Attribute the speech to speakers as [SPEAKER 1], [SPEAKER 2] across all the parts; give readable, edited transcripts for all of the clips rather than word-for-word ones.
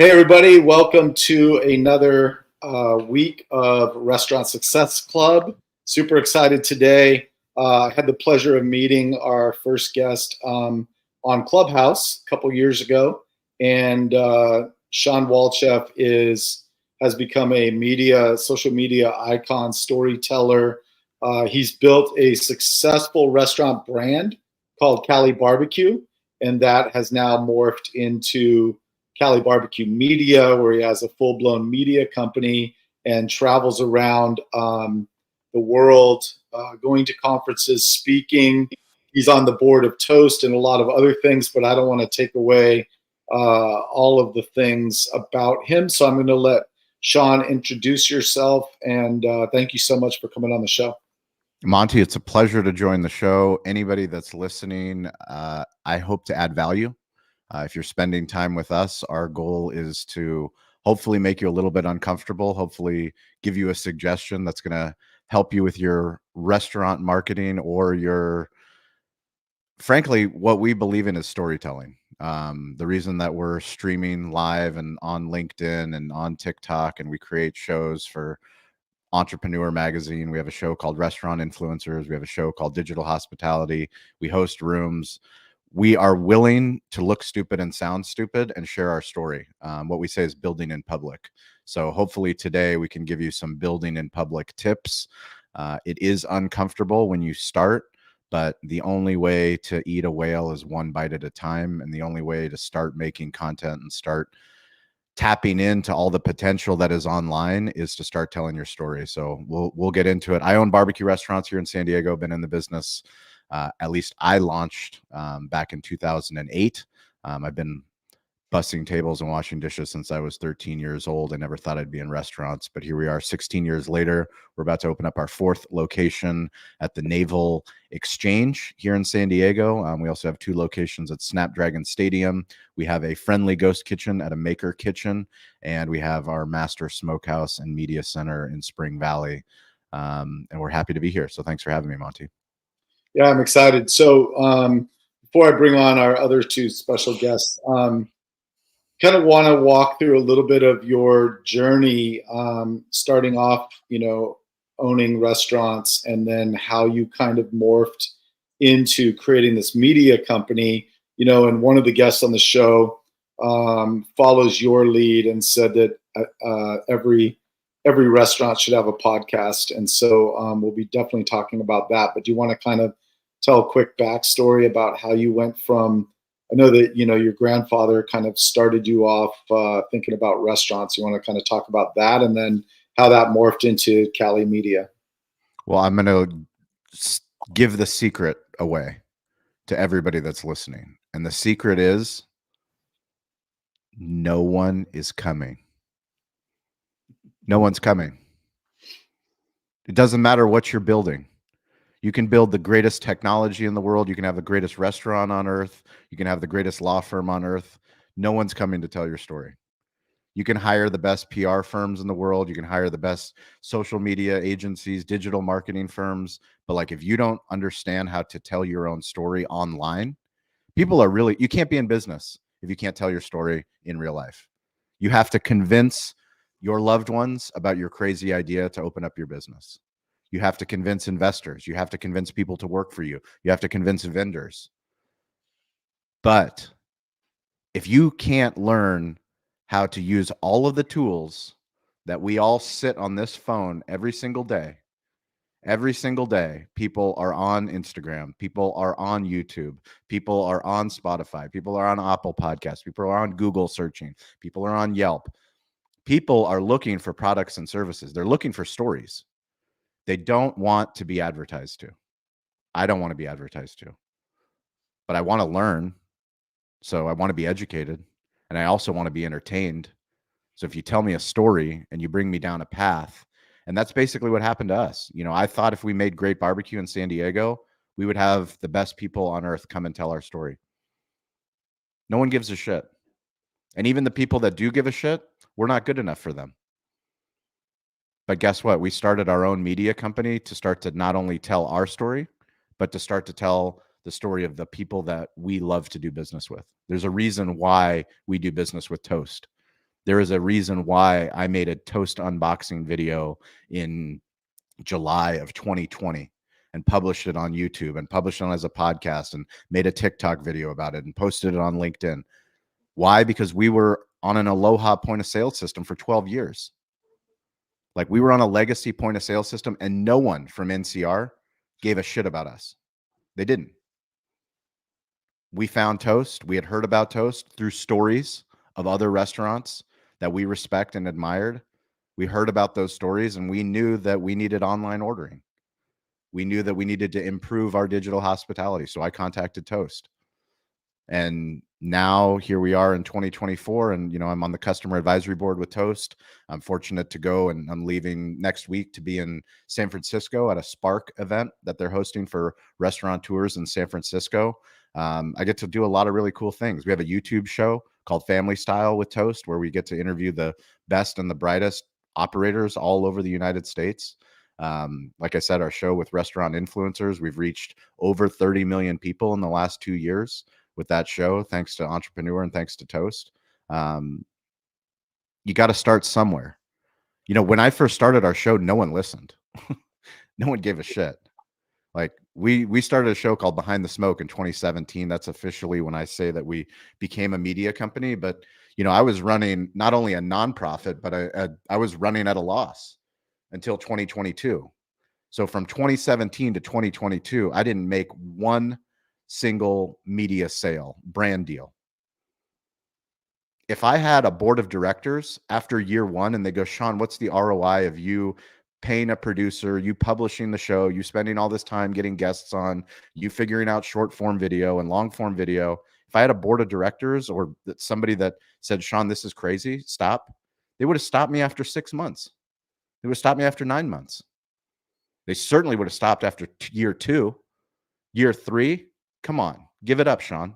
[SPEAKER 1] Hey, everybody, welcome to another week of Restaurant Success Club. Super excited today. I had the pleasure of meeting our first guest on Clubhouse a couple years ago, and Shawn Walchef has become a social media icon, storyteller. He's built a successful restaurant brand called Cali Barbecue, and that has now morphed into Cali Barbecue Media, where he has a full-blown media company and travels around the world, going to conferences, speaking. He's on the board of Toast and a lot of other things, but I don't want to take away all of the things about him. So I'm going to let Shawn introduce yourself, and thank you so much for coming on the show.
[SPEAKER 2] Monte, it's a pleasure to join the show. Anybody that's listening, I hope to add value. If you're spending time with us, our goal is to hopefully make you a little bit uncomfortable, hopefully give you a suggestion that's going to help you with your restaurant marketing or frankly, what we believe in is storytelling. The reason that we're streaming live and on LinkedIn and on TikTok, and we create shows for Entrepreneur Magazine. We have a show called Restaurant Influencers. We have a show called Digital Hospitality. We host rooms. We are willing to look stupid and sound stupid and share our story. What we say is building in public. So hopefully today we can give you some building in public tips. It is uncomfortable when you start, but the only way to eat a whale is one bite at a time. And the only way to start making content and start tapping into all the potential that is online is to start telling your story. So we'll get into it. I own barbecue restaurants here in San Diego, been in the business. At least I launched back in 2008. I've been bussing tables and washing dishes since I was 13 years old. I never thought I'd be in restaurants, but here we are 16 years later. We're about to open up our 4th location at the Naval Exchange here in San Diego. We also have 2 locations at Snapdragon Stadium. We have a friendly ghost kitchen at a Maker Kitchen, and we have our master smokehouse and media center in Spring Valley. And we're happy to be here. So thanks for having me, Monte.
[SPEAKER 1] Yeah, I'm excited. So before I bring on our other 2 special guests, kind of want to walk through a little bit of your journey, starting off, owning restaurants, and then how you kind of morphed into creating this media company. And one of the guests on the show follows your lead and said that every restaurant should have a podcast. And so we'll be definitely talking about that. But do you want to kind of tell a quick backstory about how you went from, I know that, your grandfather kind of started you off thinking about restaurants. You want to kind of talk about that and then how that morphed into Cali Media?
[SPEAKER 2] Well, I'm going to give the secret away to everybody that's listening. And the secret is no one is coming. No one's coming. It doesn't matter what you're building. You can build the greatest technology in the world. You can have the greatest restaurant on earth. You can have the greatest law firm on earth. No one's coming to tell your story. You can hire the best PR firms in the world. You can hire the best social media agencies, digital marketing firms. But if you don't understand how to tell your own story online, you can't be in business if you can't tell your story in real life. You have to convince your loved ones about your crazy idea to open up your business. You have to convince investors. You have to convince people to work for you. You have to convince vendors. But if you can't learn how to use all of the tools that we all sit on this phone every single day, people are on Instagram, people are on YouTube, people are on Spotify, people are on Apple Podcasts, people are on Google searching, people are on Yelp. People are looking for products and services. They're looking for stories. They don't want to be advertised to. I don't want to be advertised to. But I want to learn. So I want to be educated. And I also want to be entertained. So if you tell me a story and you bring me down a path, and that's basically what happened to us. I thought if we made great barbecue in San Diego, we would have the best people on earth come and tell our story. No one gives a shit. And even the people that do give a shit, we're not good enough for them. But guess what? We started our own media company to start to not only tell our story, but to start to tell the story of the people that we love to do business with. There's a reason why we do business with Toast. There is a reason why I made a toast unboxing video in July of 2020 and published it on YouTube and published it as a podcast and made a TikTok video about it and posted it on LinkedIn. Why? Because we were on an Aloha point of sale system for 12 years. Like, we were on a legacy point of sale system, and no one from NCR gave a shit about us. They didn't. We found Toast. We had heard about Toast through stories of other restaurants that we respect and admired. We heard about those stories, and we knew that we needed online ordering. We knew that we needed to improve our digital hospitality. So I contacted Toast. And now here we are in 2024, and I'm on the customer advisory board with Toast. I'm fortunate to go, and I'm leaving next week to be in San Francisco at a Spark event that they're hosting for restaurateurs in San Francisco. I get to do a lot of really cool things. We have a YouTube show called Family Style with Toast, where we get to interview the best and the brightest operators all over the United States. Like I said, our show with restaurant influencers, we've reached over 30 million people in the last 2 years with that show, thanks to Entrepreneur and thanks to Toast. You got to start somewhere. When I first started our show, no one listened. No one gave a shit. Like, we started a show called Behind the Smoke in 2017. That's officially when I say that we became a media company. But, I was running not only a nonprofit, but I was running at a loss until 2022. So from 2017 to 2022, I didn't make one single media sale, brand deal. If I had a board of directors after year one and they go, Shawn, what's the ROI of you paying a producer, you publishing the show, you spending all this time getting guests on, you figuring out short form video and long form video? If I had a board of directors or somebody that said, Shawn, this is crazy, stop, they would have stopped me after 6 months. They would have stopped me after 9 months. They certainly would have stopped after year 2, year 3. Come on, give it up, Shawn.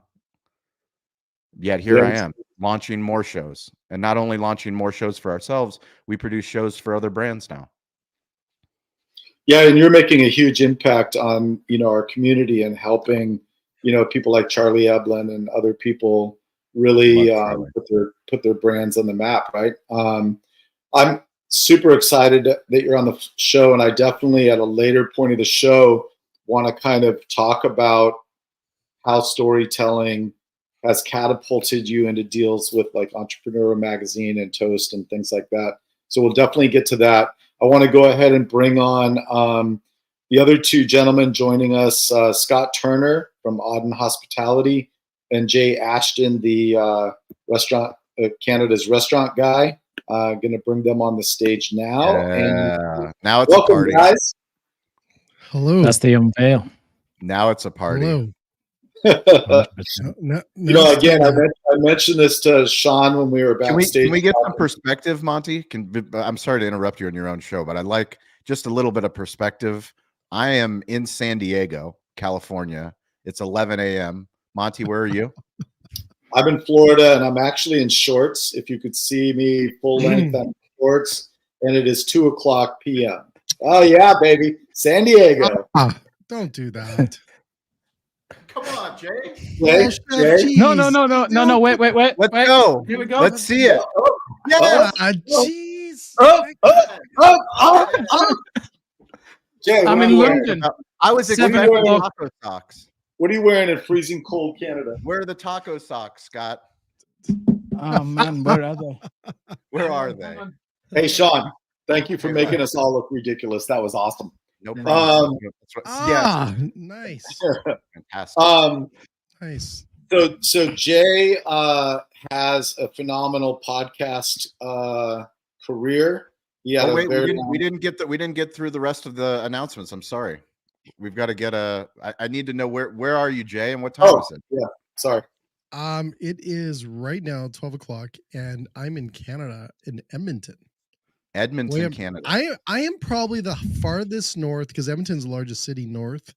[SPEAKER 2] Yet here I am launching more shows, and not only launching more shows for ourselves, we produce shows for other brands now.
[SPEAKER 1] Yeah, and you're making a huge impact on our community and helping people like Charlie Eblin and other people really put their brands on the map, right? I'm super excited that you're on the show, and I definitely at a later point of the show want to kind of talk about how storytelling has catapulted you into deals with like Entrepreneur Magazine and Toast and things like that. So we'll definitely get to that. I want to go ahead and bring on the other two gentlemen joining us, Scot Turner from Auden Hospitality and Jay Ashton, the Canada's restaurant guy. Going to bring them on the stage now. And
[SPEAKER 2] now it's
[SPEAKER 1] welcome,
[SPEAKER 2] a party,
[SPEAKER 1] guys.
[SPEAKER 3] Hello.
[SPEAKER 4] That's the unveil.
[SPEAKER 2] Now it's a party.
[SPEAKER 3] Hello.
[SPEAKER 1] Again, I mentioned this to Shawn when we were backstage.
[SPEAKER 2] Can we get some perspective, Monty? I'm sorry to interrupt you on your own show, but I'd like just a little bit of perspective. I am in San Diego, California. It's 11 a.m. Monty, where are you?
[SPEAKER 1] I'm in Florida, and I'm actually in shorts. If you could see me full length, I'm in shorts, and it is 2:00 p.m. Oh yeah, baby, San Diego.
[SPEAKER 3] Don't do that.
[SPEAKER 2] Come on, Jay.
[SPEAKER 1] Jay?
[SPEAKER 4] No. Wait.
[SPEAKER 2] Let's go.
[SPEAKER 4] Here we go.
[SPEAKER 2] Let's see it.
[SPEAKER 3] Yeah, jeez.
[SPEAKER 1] Jay,
[SPEAKER 4] I'm in London.
[SPEAKER 2] I was expecting taco socks.
[SPEAKER 1] What are you wearing in freezing cold Canada?
[SPEAKER 2] Where are the taco socks, Scott?
[SPEAKER 4] Oh man, where are they?
[SPEAKER 2] Where are they?
[SPEAKER 1] Hey, Shawn, thank you for making us all look ridiculous. That was awesome.
[SPEAKER 2] No problem.
[SPEAKER 3] Nice.
[SPEAKER 2] Fantastic.
[SPEAKER 3] Nice.
[SPEAKER 1] So Jay has a phenomenal podcast career.
[SPEAKER 2] We didn't get through the rest of the announcements. I'm sorry. We've got to get I need to know where are you, Jay, and what time is it?
[SPEAKER 1] Yeah, sorry.
[SPEAKER 3] It is right now 12:00, and I'm in Canada, in Edmonton.
[SPEAKER 2] Canada.
[SPEAKER 3] I am probably the farthest north, because Edmonton's the largest city north,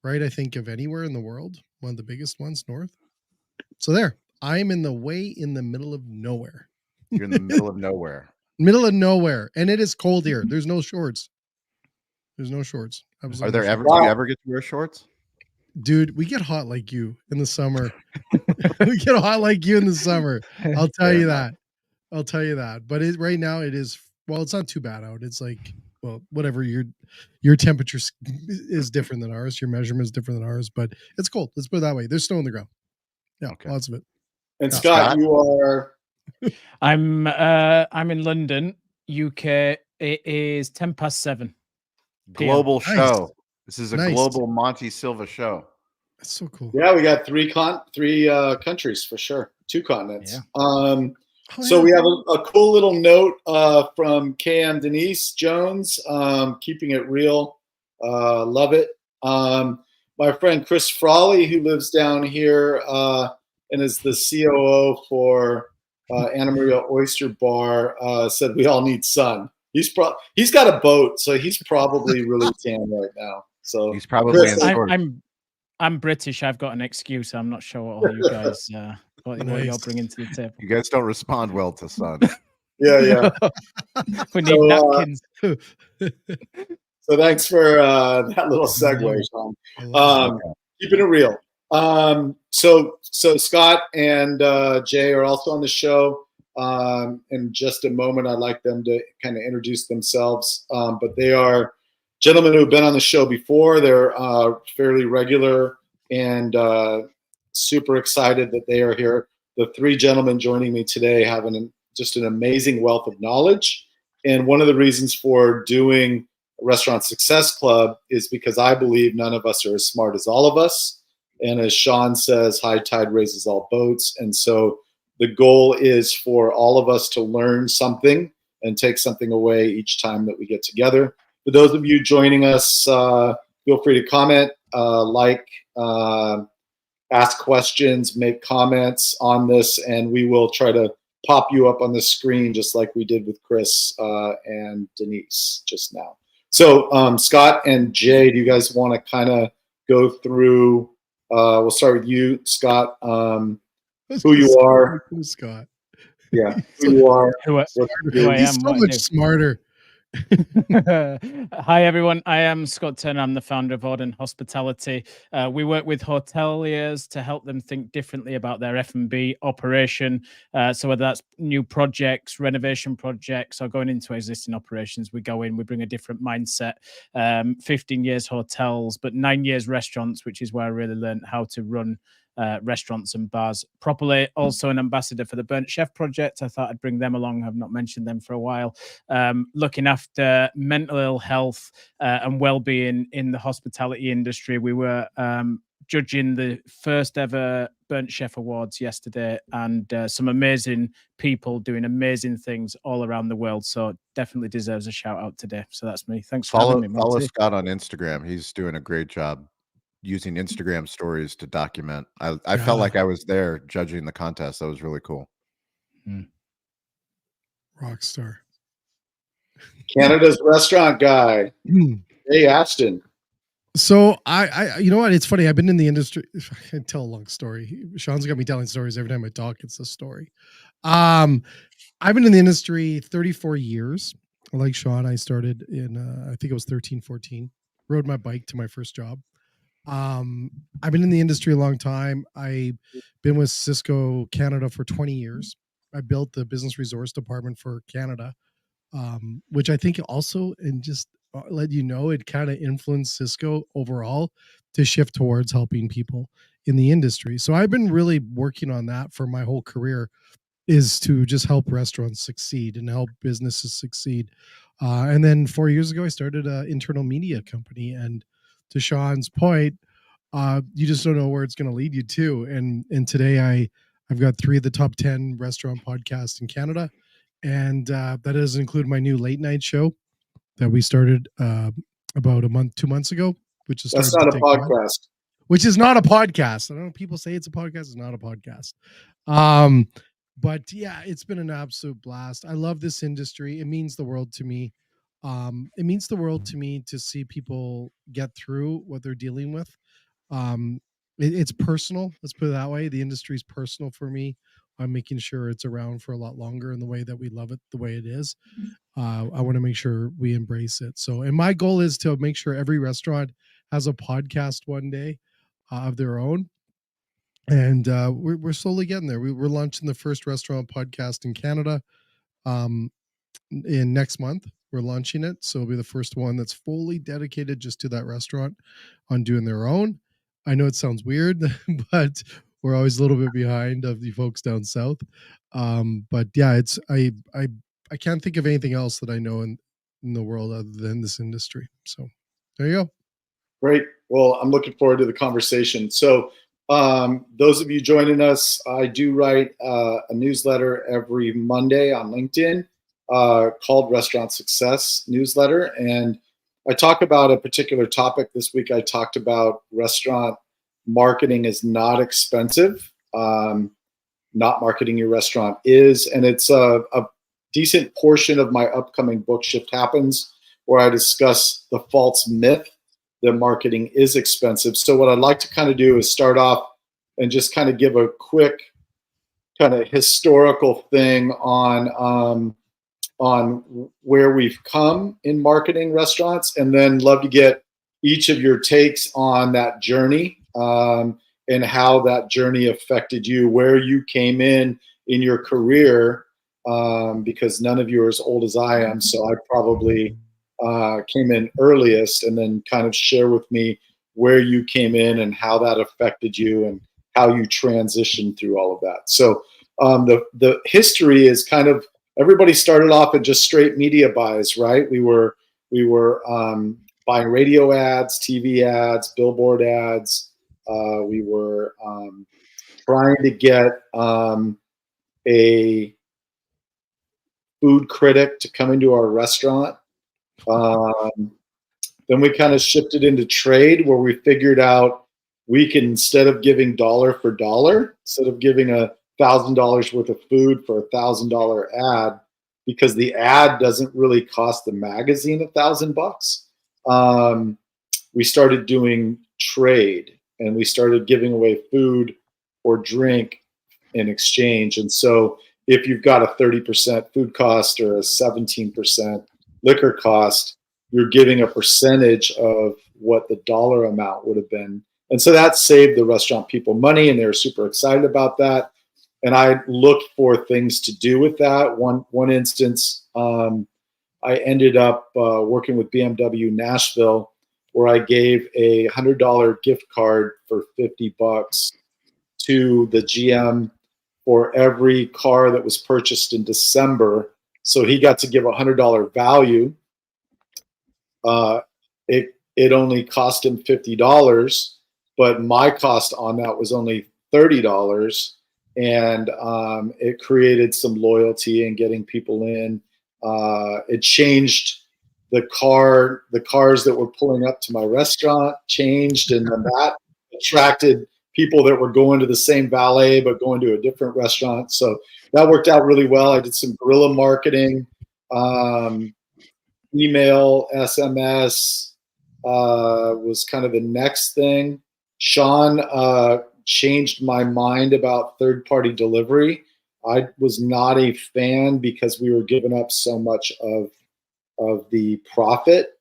[SPEAKER 3] right? I think of anywhere in the world, one of the biggest ones north. So there, I'm in the middle of nowhere.
[SPEAKER 2] You're in the middle of nowhere.
[SPEAKER 3] Middle of nowhere, and it is cold here. There's no shorts. Do you
[SPEAKER 2] ever get to wear shorts?
[SPEAKER 3] Dude, we get hot like you in the summer. We get hot like you in the summer. I'll tell you that. I'll tell you that. But right now it is. Well, it's not too bad out. It's like, well, whatever, your temperature is different than ours. Your measurement is different than ours, but it's cold. Let's put it that way. There's snow on the ground. Yeah,
[SPEAKER 2] Okay.
[SPEAKER 3] lots of it.
[SPEAKER 1] And
[SPEAKER 3] Yeah.
[SPEAKER 1] Scott,
[SPEAKER 2] Scott?
[SPEAKER 1] you are
[SPEAKER 4] I'm in London, UK. It is 7:10.
[SPEAKER 2] Global
[SPEAKER 3] Nice.
[SPEAKER 2] show. This is a
[SPEAKER 3] Nice.
[SPEAKER 2] global Monte Silva show.
[SPEAKER 3] That's so cool.
[SPEAKER 1] yeah. We got three countries for sure, 2 continents.
[SPEAKER 4] Yeah.
[SPEAKER 3] Oh,
[SPEAKER 1] So
[SPEAKER 3] yeah.
[SPEAKER 1] we have a cool little note from KM Denise Jones, keeping it real. Love it. My friend Chris Frawley, who lives down here and is the COO for Anna Maria Oyster Bar, said we all need sun. He's got a boat, so he's probably really tan right now. So
[SPEAKER 2] He's probably in
[SPEAKER 1] Chris,
[SPEAKER 2] short.
[SPEAKER 4] I'm British. I've got an excuse. I'm not sure what all you guys what you're
[SPEAKER 3] Nice.
[SPEAKER 4] bringing to the table.
[SPEAKER 2] You guys don't respond well to sun.
[SPEAKER 1] yeah.
[SPEAKER 4] We need napkins.
[SPEAKER 1] So thanks for that little segue, Shawn.
[SPEAKER 3] I love it.
[SPEAKER 1] Keeping it real. So Scott and Jay are also on the show. In just a moment, I'd like them to kind of introduce themselves. But they are gentlemen who have been on the show before. They're fairly regular and super excited that they are here. The 3 gentlemen joining me today have just an amazing wealth of knowledge. And one of the reasons for doing Restaurant Success Club is because I believe none of us are as smart as all of us. And as Shawn says, high tide raises all boats. And so the goal is for all of us to learn something and take something away each time that we get together. For those of you joining us, feel free to comment, ask questions, make comments on this, and we will try to pop you up on the screen just like we did with Chris and Denise just now. So Scott and Jay, do you guys want to kind of go through, we'll start with you, Scott, who you are.
[SPEAKER 3] Scott.
[SPEAKER 1] Yeah, who you are.
[SPEAKER 4] Who I
[SPEAKER 3] He's
[SPEAKER 4] am.
[SPEAKER 3] so
[SPEAKER 4] what I
[SPEAKER 3] much
[SPEAKER 4] do.
[SPEAKER 3] smarter.
[SPEAKER 4] Hi everyone, I am Scot Turner. I'm the founder of Auden Hospitality. We work with hoteliers to help them think differently about their F&B operation. So whether that's new projects, renovation projects, or going into existing operations, we go in, we bring a different mindset. 15 years hotels, but 9 years restaurants, which is where I really learned how to run restaurants and bars properly. Also an ambassador for the Burnt Chef project. I thought I'd bring them along. I've not mentioned them for a while. Looking after mental ill health and well-being in the hospitality industry. We were judging the first ever Burnt Chef Awards yesterday, and some amazing people doing amazing things all around the world. So definitely deserves a shout out today. So that's me. Thanks for having me,
[SPEAKER 2] Follow
[SPEAKER 4] Monty.
[SPEAKER 2] Scott on Instagram. He's doing a great job using Instagram stories to document. I felt like I was there judging the contest. That was really cool.
[SPEAKER 3] Rockstar.
[SPEAKER 1] Canada's restaurant guy. Hey, Ashton.
[SPEAKER 3] So I you know what? It's funny. I've been in the industry. I can tell a long story. Shawn's got me telling stories every time I talk. It's a story. I've been in the industry 34 years. Like Shawn, I started in I think it was 13, 14. Rode my bike to my first job. I've been in the industry a long time. I've been with Cisco Canada for 20 years. I built the business resource department for Canada, which I think also, and just let you know, it kind of influenced Cisco overall to shift towards helping people in the industry. So I've been really working on that for my whole career, is to just help restaurants succeed and help businesses succeed. And then 4 years ago, I started an internal media company. And to Shawn's point, you just don't know where it's going to lead you to. And today I've got 3 of the top 10 restaurant podcasts in Canada. And that doesn't include my new late night show that we started about 2 months ago, which is
[SPEAKER 1] That's not a podcast.
[SPEAKER 3] Which is not a podcast. I don't know. People say it's a podcast. It's not a podcast. But yeah, it's been an absolute blast. I love this industry. It means the world to me. It means the world to me to see people get through what they're dealing with. It's personal. Let's put it that way. The industry is personal for me. I'm making sure it's around for a lot longer in the way that we love it, the way it is. I want to make sure we embrace it. So, and my goal is to make sure every restaurant has a podcast one day of their own. And we're slowly getting there. We're launching the first restaurant podcast in Canada. In next month. We're launching it, so it'll be the first one that's fully dedicated just to that restaurant on doing their own. I know it sounds weird, but we're always a little bit behind of the folks down south. But yeah, it's I can't think of anything else that I know in the world other than this industry. So there you go.
[SPEAKER 1] Great. Well, I'm looking forward to the conversation. So, those of you joining us, I do write a newsletter every Monday on LinkedIn called Restaurant Success Newsletter. And I talk about a particular topic. This week, I talked about restaurant marketing is not expensive. Not marketing your restaurant is. And it's a decent portion of my upcoming book, Shift Happens, where I discuss the false myth that marketing is expensive. So what I'd like to kind of do is start off and just kind of give a quick kind of historical thing on where we've come in marketing restaurants, and then love to get each of your takes on that journey, and how that journey affected you, where you came in your career, because none of you are as old as I am, so I probably came in earliest, and then kind of share with me where you came in and how that affected you and how you transitioned through all of that. So the history is kind of, everybody started off at just straight media buys, right? We were buying radio ads, TV ads, billboard ads. We were trying to get a food critic to come into our restaurant. Then we kind of shifted into trade, where we figured out we can, instead of giving dollar for dollar, instead of giving $1,000 worth of food for $1,000 ad, because the ad doesn't really cost the magazine $1,000. We started doing trade, and we started giving away food or drink in exchange. And so if you've got a 30% food cost or a 17% liquor cost, you're giving a percentage of what the dollar amount would have been. And so that saved the restaurant people money, and they were super excited about that. And I looked for things to do with that. One instance, I ended up working with BMW Nashville, where I gave a $100 gift card for $50 to the GM for every car that was purchased in December. So he got to give a $100 value. It only cost him $50, but my cost on that was only $30. And it created some loyalty and getting people in. It changed the cars that were pulling up to my restaurant changed, and then that attracted people that were going to the same valet but going to a different restaurant. So that worked out really well. I did some guerrilla marketing, email, SMS was kind of the next thing. Shawn changed my mind about third-party delivery. I was not a fan because we were giving up so much of the profit.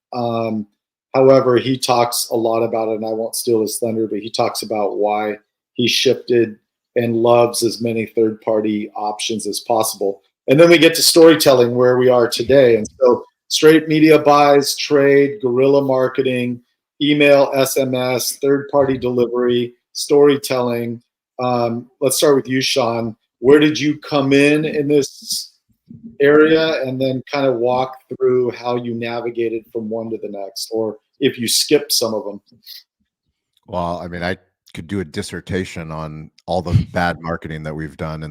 [SPEAKER 1] However, he talks a lot about it, and I won't steal his thunder, but he talks about why he shifted and loves as many third-party options as possible. And then we get to storytelling, where we are today. And so straight media buys, trade, guerrilla marketing, email, SMS, third-party delivery, storytelling. Let's start with you, Shawn. Where did you come in this area, and then kind of walk through how you navigated from one to the next, or if you skipped some of them?
[SPEAKER 2] Well, I mean, I could do a dissertation on all the bad marketing that we've done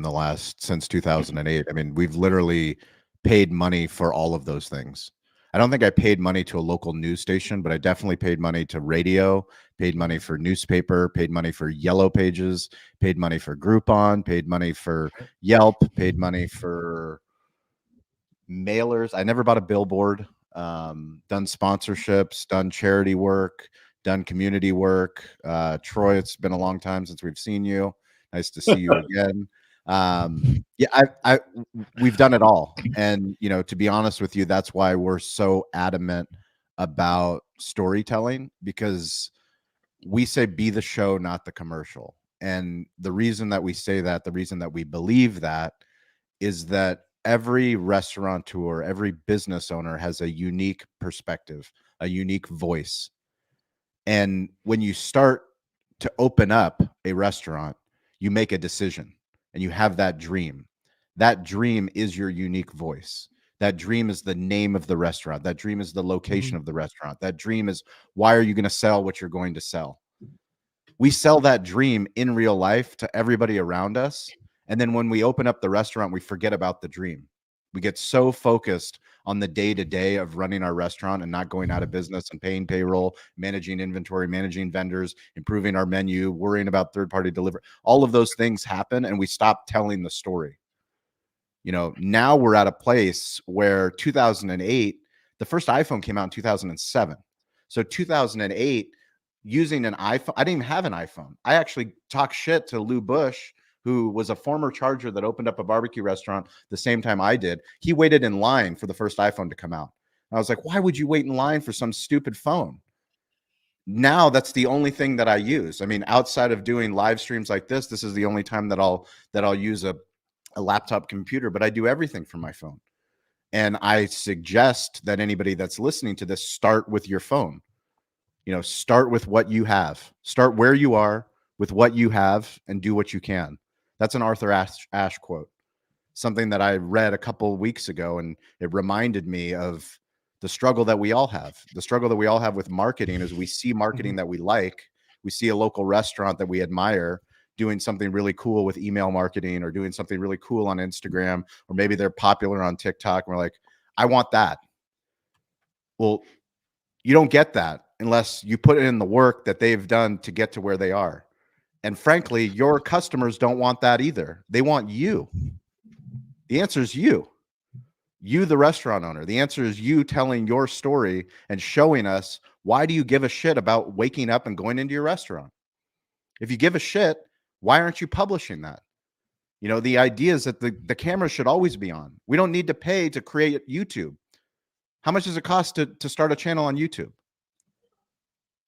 [SPEAKER 2] since 2008. I mean, we've literally paid money for all of those things. I don't think I paid money to a local news station, but I definitely paid money to radio, paid money for newspaper, paid money for Yellow Pages, paid money for Groupon, paid money for Yelp, paid money for mailers. I never bought a billboard. Done sponsorships, done charity work, done community work. Troy, it's been a long time since we've seen you. Nice to see you again. Yeah, we've done it all. And, you know, to be honest with you, that's why we're so adamant about storytelling, because we say be the show, not the commercial. And the reason that we say that, the reason that we believe that, is that every restaurateur, every business owner has a unique perspective, a unique voice. And when you start to open up a restaurant, you make a decision and you have that dream. That dream is your unique voice. That dream is the name of the restaurant. That dream is the location of the restaurant. That dream is, why are you going to sell what you're going to sell? We sell that dream in real life to everybody around us. And then when we open up the restaurant, we forget about the dream. We get so focused on the day-to-day of running our restaurant and not going out of business and paying payroll, managing inventory, managing vendors, improving our menu, worrying about third-party delivery. All of those things happen and we stop telling the story. You know, now we're at a place where 2008, the first iPhone came out in 2007. So 2008, using an iPhone, I didn't even have an iPhone. I actually talked shit to Lou Bush, who was a former Charger that opened up a barbecue restaurant the same time I did. He waited in line for the first iPhone to come out. And I was like, why would you wait in line for some stupid phone? Now that's the only thing that I use. I mean, outside of doing live streams like this is the only time that I'll use a laptop computer, but I do everything from my phone. And I suggest that anybody that's listening to this, start with your phone. You know, start with what you have. Start where you are with what you have and do what you can. That's an Arthur Ashe quote, something that I read a couple of weeks ago, and it reminded me of the struggle that we all have. The struggle that we all have with marketing is we see marketing that we like. We see a local restaurant that we admire doing something really cool with email marketing or doing something really cool on Instagram, or maybe they're popular on TikTok. And we're like, I want that. Well, you don't get that unless you put in the work that they've done to get to where they are. And frankly, your customers don't want that either. They want you. The answer is you, the restaurant owner. The answer is you telling your story and showing us, why do you give a shit about waking up and going into your restaurant? If you give a shit, why aren't you publishing that? You know, the idea is that the camera should always be on. We don't need to pay to create YouTube. How much does it cost to start a channel on YouTube?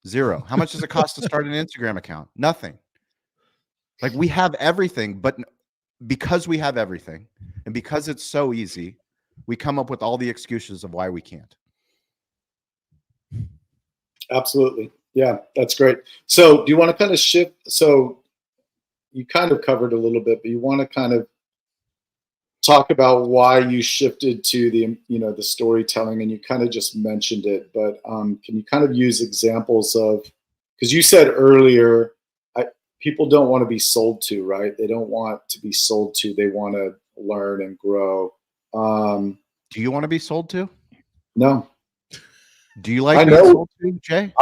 [SPEAKER 2] Zero. How much does it cost to start an Instagram account? Nothing. Like, we have everything, but because we have everything and because it's so easy, we come up with all the excuses of why we can't.
[SPEAKER 1] Absolutely. Yeah, that's great. So do you want to kind of shift? So you kind of covered a little bit, but you want to kind of talk about why you shifted to the, you know, the storytelling, and you kind of just mentioned it, but can you kind of use examples of, because you said earlier, people don't want to be sold to, right? They don't want to be sold to. They want to learn and grow.
[SPEAKER 2] Do you want to be sold to?
[SPEAKER 1] No.
[SPEAKER 2] Do you like being sold to, Jay?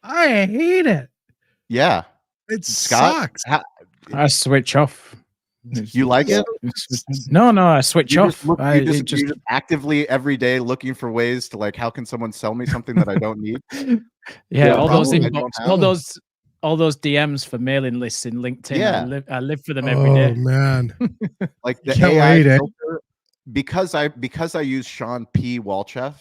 [SPEAKER 3] I hate it.
[SPEAKER 2] Yeah.
[SPEAKER 3] It
[SPEAKER 2] Scott,
[SPEAKER 3] sucks.
[SPEAKER 4] I switch off.
[SPEAKER 2] You like it?
[SPEAKER 4] No, I switch off.
[SPEAKER 2] You just actively every day looking for ways to, like, how can someone sell me something that I don't need?
[SPEAKER 4] Yeah, all those inbox, all those DMs for mailing lists in LinkedIn.
[SPEAKER 2] Yeah.
[SPEAKER 4] I live for them every day.
[SPEAKER 3] Oh man,
[SPEAKER 2] Like the
[SPEAKER 3] Can't
[SPEAKER 2] AI
[SPEAKER 3] wait,
[SPEAKER 2] filter, because I use Shawn P. Walchef,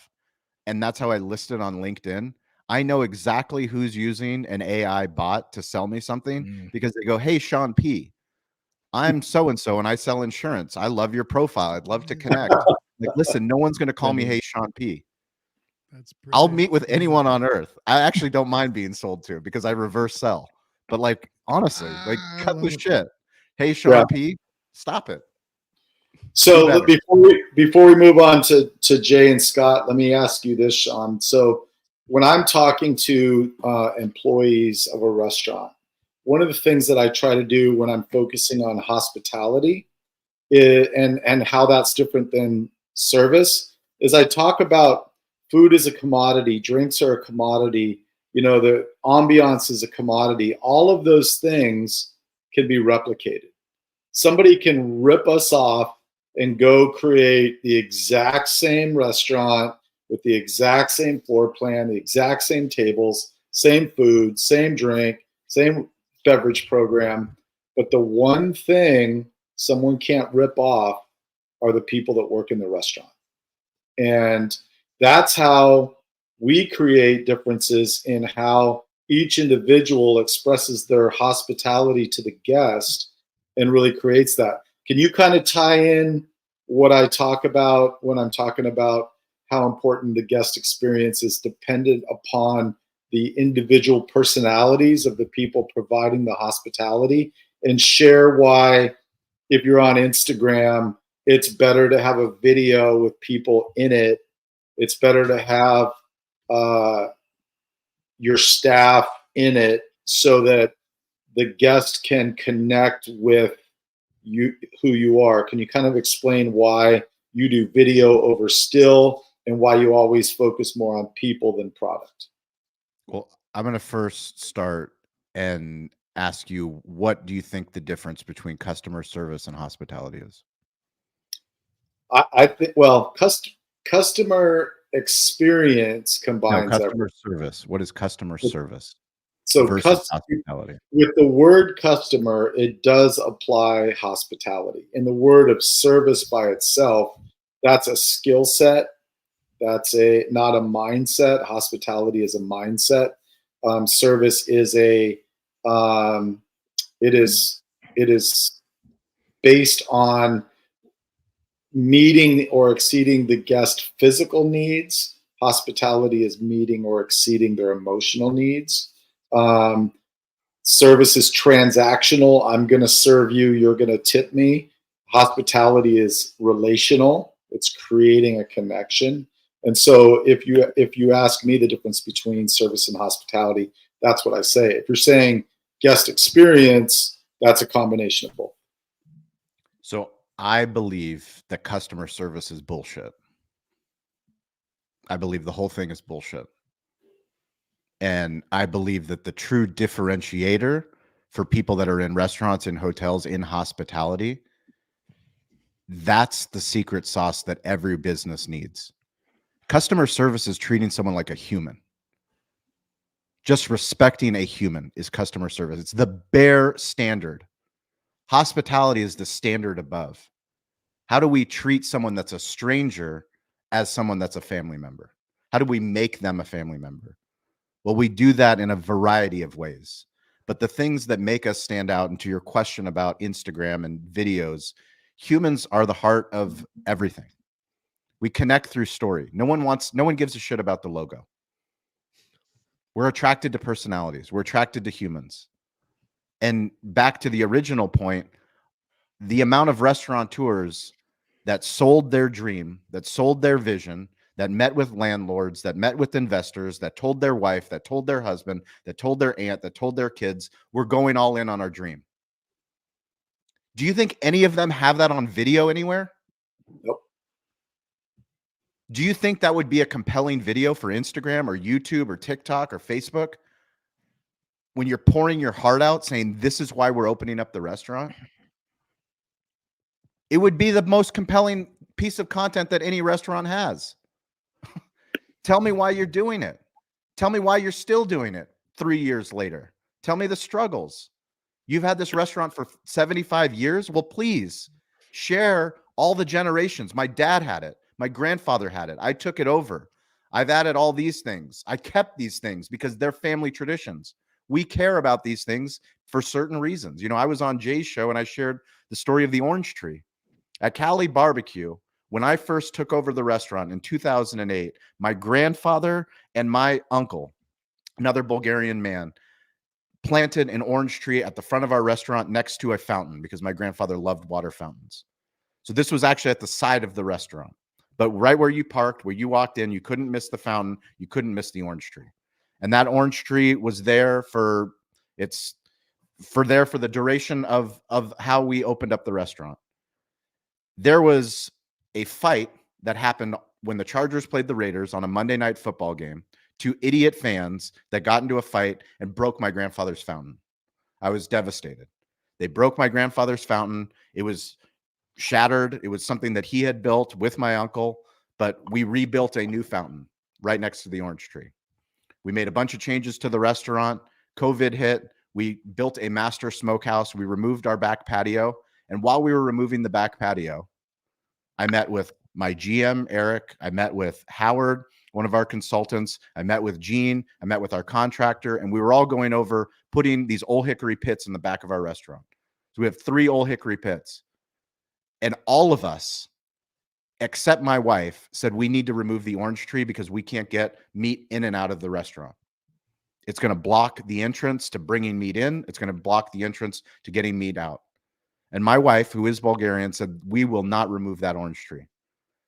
[SPEAKER 2] and that's how I listed on LinkedIn. I know exactly who's using an AI bot to sell me something because they go, "Hey, Shawn P, I'm so-and-so and I sell insurance. I love your profile. I'd love to connect." Like, listen, no one's going to call me, "Hey, Shawn P." I'll meet with anyone on earth. I actually don't mind being sold to because I reverse sell. But, like, honestly, like, cut the shit. Hey, Shawn P, stop it.
[SPEAKER 1] So before we move on to Jay and Scott, let me ask you this, Shawn. So when I'm talking to employees of a restaurant, one of the things that I try to do when I'm focusing on hospitality and how that's different than service is I talk about food is a commodity, drinks are a commodity, you know, the ambiance is a commodity. All of those things can be replicated. Somebody can rip us off and go create the exact same restaurant with the exact same floor plan, the exact same tables, same food, same drink, same beverage program. But the one thing someone can't rip off are the people that work in the restaurant. And that's how we create differences in how each individual expresses their hospitality to the guest and really creates that. Can you kind of tie in what I talk about when I'm talking about how important the guest experience is dependent upon the individual personalities of the people providing the hospitality, and share why, if you're on Instagram, it's better to have a video with people in it. It's better to have your staff in it so that the guest can connect with you, who you are. Can you kind of explain why you do video over still and why you always focus more on people than product?
[SPEAKER 2] Well, I'm going to first start and ask you, what do you think the difference between customer service and hospitality is?
[SPEAKER 1] I think, well, customer experience
[SPEAKER 2] No,
[SPEAKER 1] combines
[SPEAKER 2] customer
[SPEAKER 1] everything.
[SPEAKER 2] service. What is customer service
[SPEAKER 1] So
[SPEAKER 2] versus hospitality?
[SPEAKER 1] with the word customer, it does apply hospitality. In the word of service by itself, that's a skill set. That's not a mindset. Hospitality is a mindset. Service is it is based on meeting or exceeding the guest physical needs. Hospitality is meeting or exceeding their emotional needs. Service is transactional. I'm going to serve you, you're going to tip me. Hospitality is relational. It's creating a connection. And so if you ask me the difference between service and hospitality, that's what I say. If you're saying guest experience, that's a combination of both.
[SPEAKER 2] So I believe that customer service is bullshit. I believe the whole thing is bullshit. And I believe that the true differentiator for people that are in restaurants, in hotels, in hospitality, that's the secret sauce that every business needs. Customer service is treating someone like a human. Just respecting a human is customer service. It's the bare standard. Hospitality is the standard above. How do we treat someone that's a stranger as someone that's a family member? How do we make them a family member? Well, we do that in a variety of ways. But the things that make us stand out, and to your question about Instagram and videos, humans are the heart of everything. We connect through story. No one gives a shit about the logo. We're attracted to personalities. We're attracted to humans. And back to the original point, the amount of restaurateurs that sold their dream, that sold their vision, that met with landlords, that met with investors, that told their wife, that told their husband, that told their aunt, that told their kids, we're going all in on our dream. Do you think any of them have that on video anywhere?
[SPEAKER 1] Nope.
[SPEAKER 2] Do you think that would be a compelling video for Instagram or YouTube or TikTok or Facebook when you're pouring your heart out saying, this is why we're opening up the restaurant? It would be the most compelling piece of content that any restaurant has. Tell me why you're doing it. Tell me why you're still doing it 3 years later. Tell me the struggles. You've had this restaurant for 75 years. Well, please share all the generations. My dad had it. My grandfather had it. I took it over. I've added all these things. I kept these things because they're family traditions. We care about these things for certain reasons. You know, I was on Jay's show and I shared the story of the orange tree. At Cali Barbecue, when I first took over the restaurant in 2008, my grandfather and my uncle, another Bulgarian man, planted an orange tree at the front of our restaurant next to a fountain because my grandfather loved water fountains. So this was actually at the side of the restaurant. But right where you parked, where you walked in, you couldn't miss the fountain. You couldn't miss the orange tree. And that orange tree was there for the duration of how we opened up the restaurant. There was a fight that happened when the Chargers played the Raiders on a Monday night football game. 2 idiot fans that got into a fight and broke my grandfather's fountain. I was devastated. They broke my grandfather's fountain. It was shattered. It was something that he had built with my uncle, but we rebuilt a new fountain right next to the orange tree. We made a bunch of changes to the restaurant. COVID hit. We built a master smokehouse. We removed our back patio. And while we were removing the back patio, I met with my GM, Eric. I met with Howard, one of our consultants. I met with Gene. I met with our contractor. And we were all going over putting these old hickory pits in the back of our restaurant. So we have 3 old hickory pits. And all of us except my wife, said we need to remove the orange tree because we can't get meat in and out of the restaurant. It's going to block the entrance to bringing meat in. It's going to block the entrance to getting meat out. And my wife, who is Bulgarian, said, we will not remove that orange tree.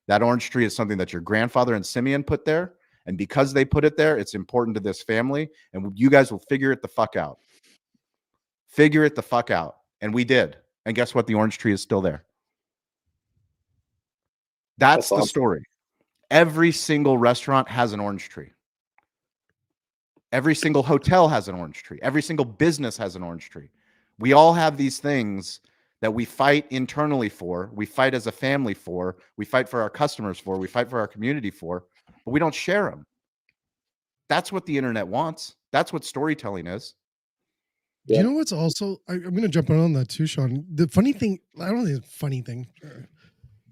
[SPEAKER 2] That orange tree is something that your grandfather and Simeon put there. And because they put it there, it's important to this family. And you guys will figure it the fuck out. Figure it the fuck out. And we did. And guess what? The orange tree is still there. That's the
[SPEAKER 1] awesome.
[SPEAKER 2] story. Every single restaurant has an orange tree. Every single hotel has an orange tree. Every single business has an orange tree. We all have these things that we fight internally for. We fight as a family for. We fight for our customers for. We fight for our community for. But we don't share them. That's what the internet wants. That's what storytelling is.
[SPEAKER 3] Do you know what's also, I'm going to jump in on that too, Shawn. The funny thing, I don't think it's a funny thing,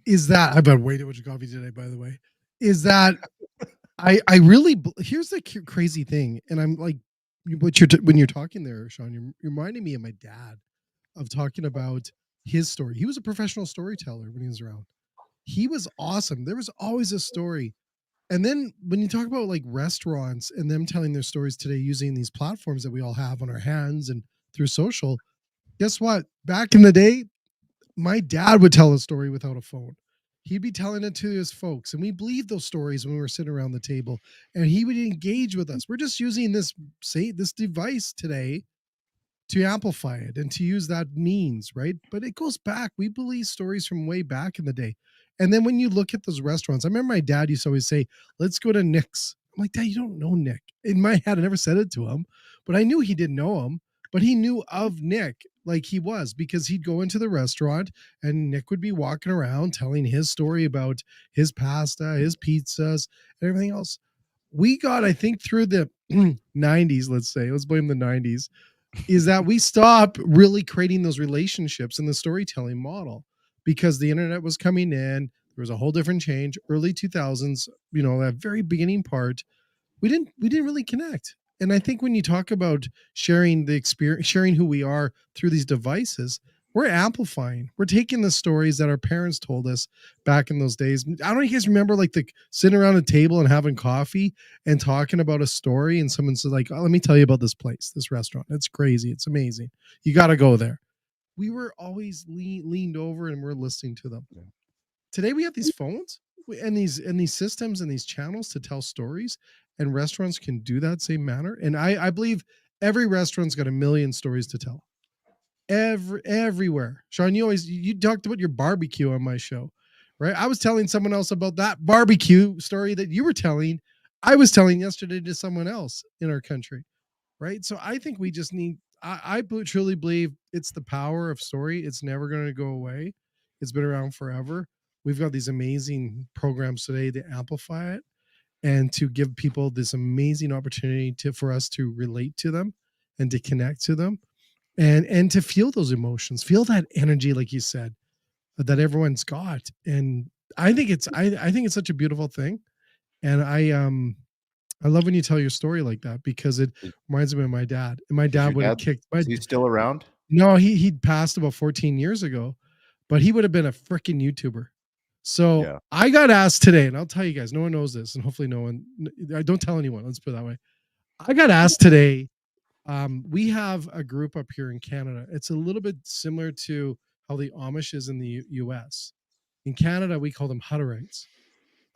[SPEAKER 3] is that, I've had way too much coffee today, by the way, is that I really, here's the crazy thing. And I'm like, when you're talking there, Shawn, you're reminding me of my dad, of talking about his story. He was a professional storyteller when he was around. He was awesome. There was always a story. And then when you talk about like restaurants and them telling their stories today using these platforms that we all have on our hands and through social, guess what? Back in the day, my dad would tell a story without a phone. He'd be telling it to his folks, and we believed those stories when we were sitting around the table, and he would engage with us. We're just using this device today to amplify it and to use that means, right? But it goes back. We believe stories from way back in the day. And then when you look at those restaurants, I remember my dad used to always say, let's go to Nick's. I'm like, Dad, you don't know Nick. In my head, I never said it to him, but I knew he didn't know him, but he knew of Nick like he was, because he'd go into the restaurant and Nick would be walking around telling his story about his pasta, his pizzas, and everything else. We got, I think, through the 90s, let's blame the 90s, is that we stopped really creating those relationships in the storytelling model because the internet was coming in. There was a whole different change. Early 2000s, that very beginning part, we didn't really connect. And I think when you talk about sharing the experience, sharing who we are through these devices, we're amplifying. We're taking the stories that our parents told us back in those days. I don't know if you guys remember like the sitting around a table and having coffee and talking about a story, and someone said like, oh, let me tell you about this place, this restaurant. It's crazy. It's amazing. You got to go there. We were always leaned over and we're listening to them. Yeah. Today we have these phones and these systems and these channels to tell stories, and restaurants can do that same manner. And I believe every restaurant's got a million stories to tell. Everywhere. Shawn, you talked about your barbecue on my show, right? I was telling someone else about that barbecue story that you were telling. I was telling yesterday to someone else in our country, right? So I think we just need, I truly believe it's the power of story. It's never going to go away. It's been around forever. We've got these amazing programs today to amplify it and to give people this amazing opportunity for us to relate to them and to connect to them. And to feel those emotions, feel that energy, like you said, that everyone's got. And I think it's such a beautiful thing. And I love when you tell your story like that, because it reminds me of my dad. And my dad would have kicked.
[SPEAKER 2] Is he still around?
[SPEAKER 3] No, he'd passed about 14 years ago, but he would have been a freaking YouTuber. So yeah. I got asked today, and I'll tell you guys, no one knows this, and hopefully no one, don't tell anyone. Let's put it that way. I got asked today. We have a group up here in Canada. It's a little bit similar to how the Amish is in the US. In Canada, we call them Hutterites.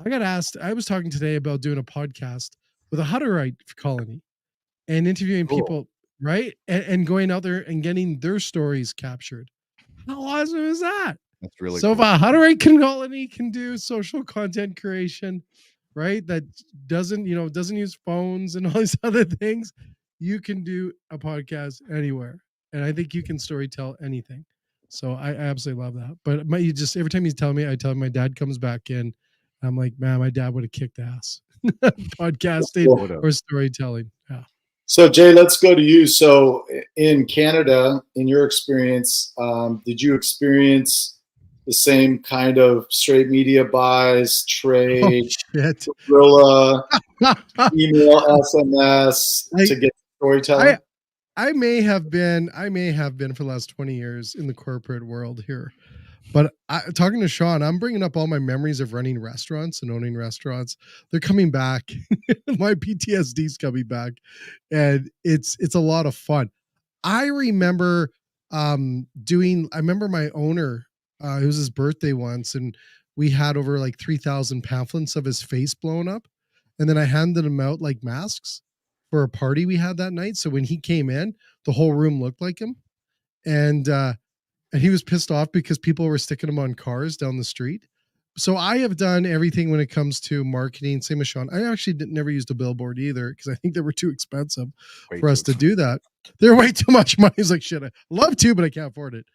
[SPEAKER 3] I got asked, I was talking today about doing a podcast with a Hutterite colony and interviewing people, right? And going out there and getting their stories captured. How awesome is that?
[SPEAKER 2] That's really
[SPEAKER 3] so
[SPEAKER 2] cool.
[SPEAKER 3] If a Hutterite colony can do social content creation, right? That doesn't use phones and all these other things. You can do a podcast anywhere, and I think you can storytell anything. So I absolutely love that. But every time you tell me, I tell him my dad comes back in. I'm like, man, my dad would have kicked ass, podcasting or storytelling. Yeah.
[SPEAKER 1] So Jay, let's go to you. So in Canada, in your experience, did you experience the same kind of straight media buys, trade, guerrilla, email, SMS to get storytelling?
[SPEAKER 3] I may have been for the last 20 years in the corporate world here, But talking to Shawn, I'm bringing up all my memories of running restaurants and owning restaurants. They're coming back. My PTSD's coming back, and it's a lot of fun. I remember I remember my owner, it was his birthday once, and we had over like 3,000 pamphlets of his face blown up. And then I handed him out like masks for a party we had that night. So when he came in, the whole room looked like him. And he was pissed off because people were sticking them on cars down the street. So I have done everything when it comes to marketing. Same as Shawn. I actually never used a billboard either because I think they were too expensive for us to do that. They're way too much money. It's like, shit, I love to, but I can't afford it.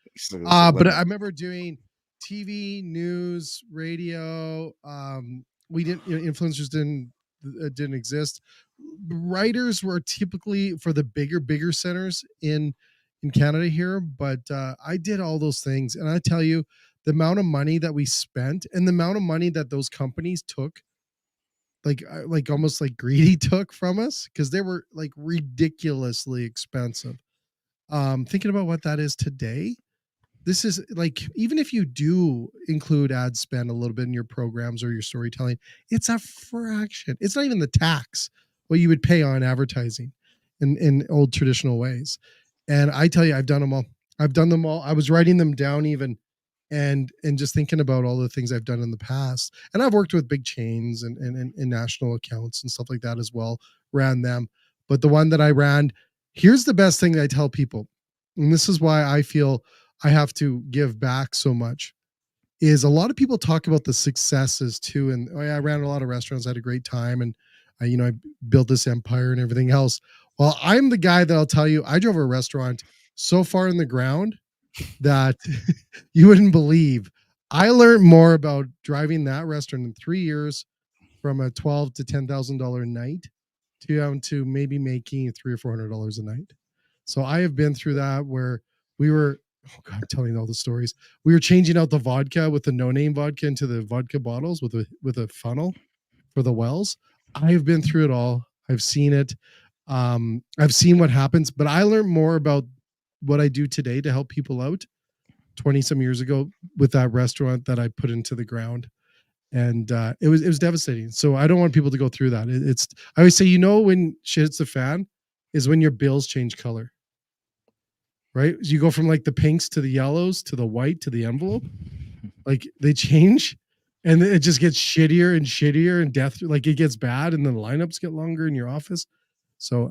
[SPEAKER 3] But I remember doing TV, news, radio. We didn't, influencers didn't exist. Writers were typically for the bigger centers in Canada here, but I did all those things, and I tell you, the amount of money that we spent and the amount of money that those companies took, like almost like greedy took from us, because they were like ridiculously expensive. Thinking about what that is today, this is like, even if you do include ad spend a little bit in your programs or your storytelling, it's a fraction. It's not even the tax what you would pay on advertising in old traditional ways. And I tell you, I've done them all. I've done them all. I was writing them down even, and just thinking about all the things I've done in the past. And I've worked with big chains and national accounts and stuff like that as well, ran them. But the one that I ran, here's the best thing that I tell people, and this is why I feel I have to give back so much, is a lot of people talk about the successes too. And oh yeah, I ran a lot of restaurants, I had a great time, and I built this empire and everything else. Well, I'm the guy that'll tell you, I drove a restaurant so far in the ground that you wouldn't believe. I learned more about driving that restaurant in 3 years, from a $12,000 to $10,000 night to maybe making $300 or $400 a night. So I have been through that, where we were, oh God, I'm telling you all the stories. We were changing out the vodka with the no-name vodka into the vodka bottles with a funnel for the wells. I have been through it all. I've seen it. I've seen what happens, but I learned more about what I do today to help people out 20 some years ago with that restaurant that I put into the ground. And it was devastating. So I don't want people to go through that. I always say, when shit hits the fan is when your bills change color, right? You go from like the pinks to the yellows to the white to the envelope, like they change, and it just gets shittier and shittier, and like it gets bad, and then the lineups get longer in your office. So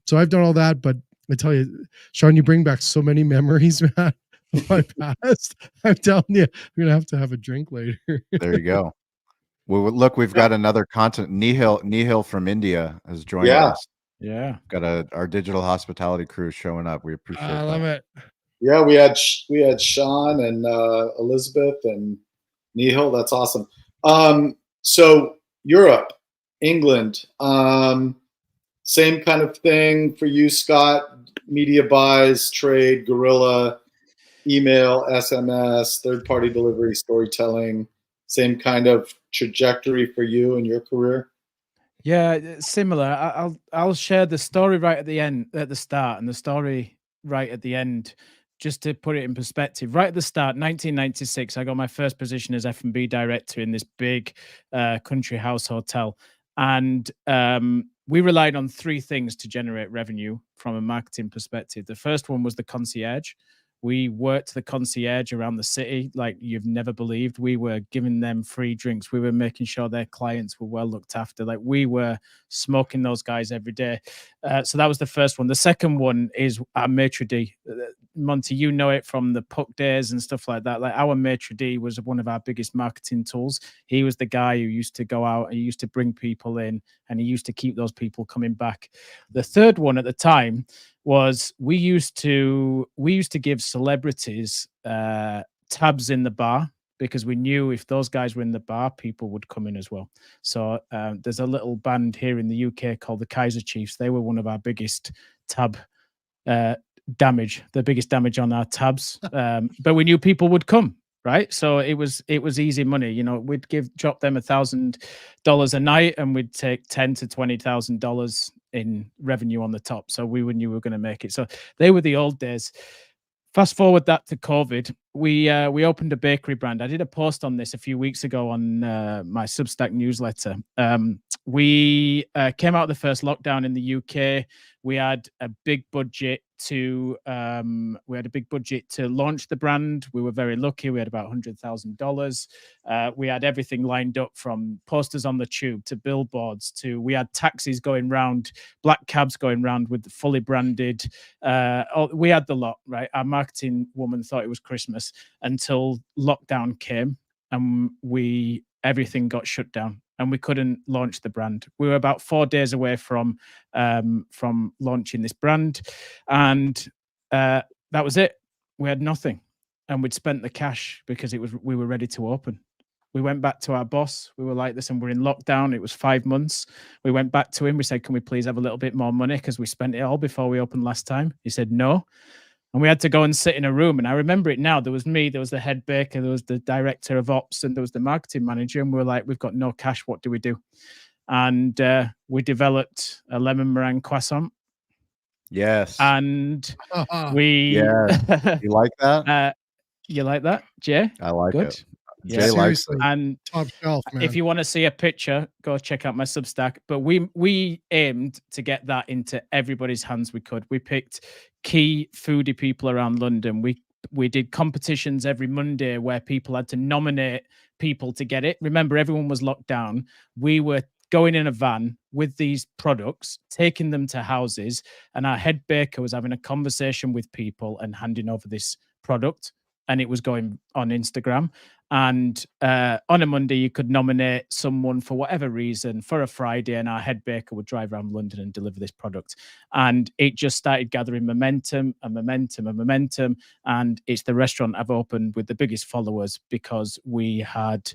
[SPEAKER 3] so I've done all that, but I tell you, Shawn, you bring back so many memories, man, of my past. I'm telling you, we're gonna have to have a drink later.
[SPEAKER 2] There you go. Well, look, we've got another continent. Nihil from India has joined us.
[SPEAKER 4] Yeah,
[SPEAKER 2] got our digital hospitality crew showing up. We appreciate that.
[SPEAKER 3] I love it.
[SPEAKER 1] Yeah, we had Shawn and Elizabeth and Nihil. That's awesome. So Europe, England, same kind of thing for you, Scott. Media buys, trade, guerrilla, email, SMS, third-party delivery, storytelling. Same kind of trajectory for you in your career.
[SPEAKER 4] Yeah, similar. I'll share the story right at the start, and the story right at the end, just to put it in perspective. Right at the start, 1996, I got my first position as F&B director in this big country house hotel, and we relied on three things to generate revenue from a marketing perspective. The first one was the concierge. We worked the concierge around the city like you've never believed. We were giving them free drinks. We were making sure their clients were well looked after. Like, we were smoking those guys every day. So that was the first one. The second one is our maitre d'. Monty, you know it from the puck days and stuff like that. Like, our maitre d' was one of our biggest marketing tools. He was the guy who used to go out, he used to bring people in, and he used to keep those people coming back. The third one at the time was we used to give celebrities tabs in the bar, because we knew if those guys were in the bar, people would come in as well. So there's a little band here in the UK called the Kaiser Chiefs. They were one of our biggest tab damage, the biggest damage on our tabs. But we knew people would come, right? So it was easy money. We'd drop them $1,000 a night, and we'd take $10,000 to $20,000 in revenue on the top. So we knew we were going to make it. So they were the old days. Fast forward that to COVID, we opened a bakery brand. I did a post on this a few weeks ago on my Substack newsletter. We came out of the first lockdown in the UK. We had a big budget to launch the brand. We were very lucky. We had about $100,000. We had everything lined up, from posters on the tube to billboards to, we had taxis going round, black cabs going round with the fully branded. We had the lot, right? Our marketing woman thought it was Christmas until lockdown came, and everything got shut down and we couldn't launch the brand. We were about 4 days away from launching this brand, and that was it. We had nothing, and we'd spent the cash because we were ready to open. We went back to our boss. We were like, listen, we're in lockdown. It was 5 months. We went back to him. We said, can we please have a little bit more money because we spent it all before we opened last time? He said no. And we had to go and sit in a room. And I remember it now. There was me, there was the head baker, there was the director of ops, and there was the marketing manager. And we were like, we've got no cash. What do we do? And we developed a lemon meringue croissant.
[SPEAKER 2] Yes.
[SPEAKER 4] And
[SPEAKER 3] Uh-huh.
[SPEAKER 2] Yeah. You like that?
[SPEAKER 4] You like that, Jay?
[SPEAKER 2] I like
[SPEAKER 4] Good.
[SPEAKER 2] it.
[SPEAKER 4] Yeah.
[SPEAKER 2] Jay likes
[SPEAKER 3] Seriously,
[SPEAKER 2] it.
[SPEAKER 4] And
[SPEAKER 3] top shelf, man.
[SPEAKER 4] if you want to see a picture, go check out my Substack. But we aimed to get that into everybody's hands we could. We picked key foodie people around London. We did competitions every Monday where people had to nominate people to get it. Remember, everyone was locked down. We were going in a van with these products, taking them to houses, and our head baker was having a conversation with people and handing over this product, and it was going on Instagram. And on a Monday, you could nominate someone for whatever reason for a Friday, and our head baker would drive around London and deliver this product. And it just started gathering momentum and momentum and momentum. And it's the restaurant I've opened with the biggest followers because we had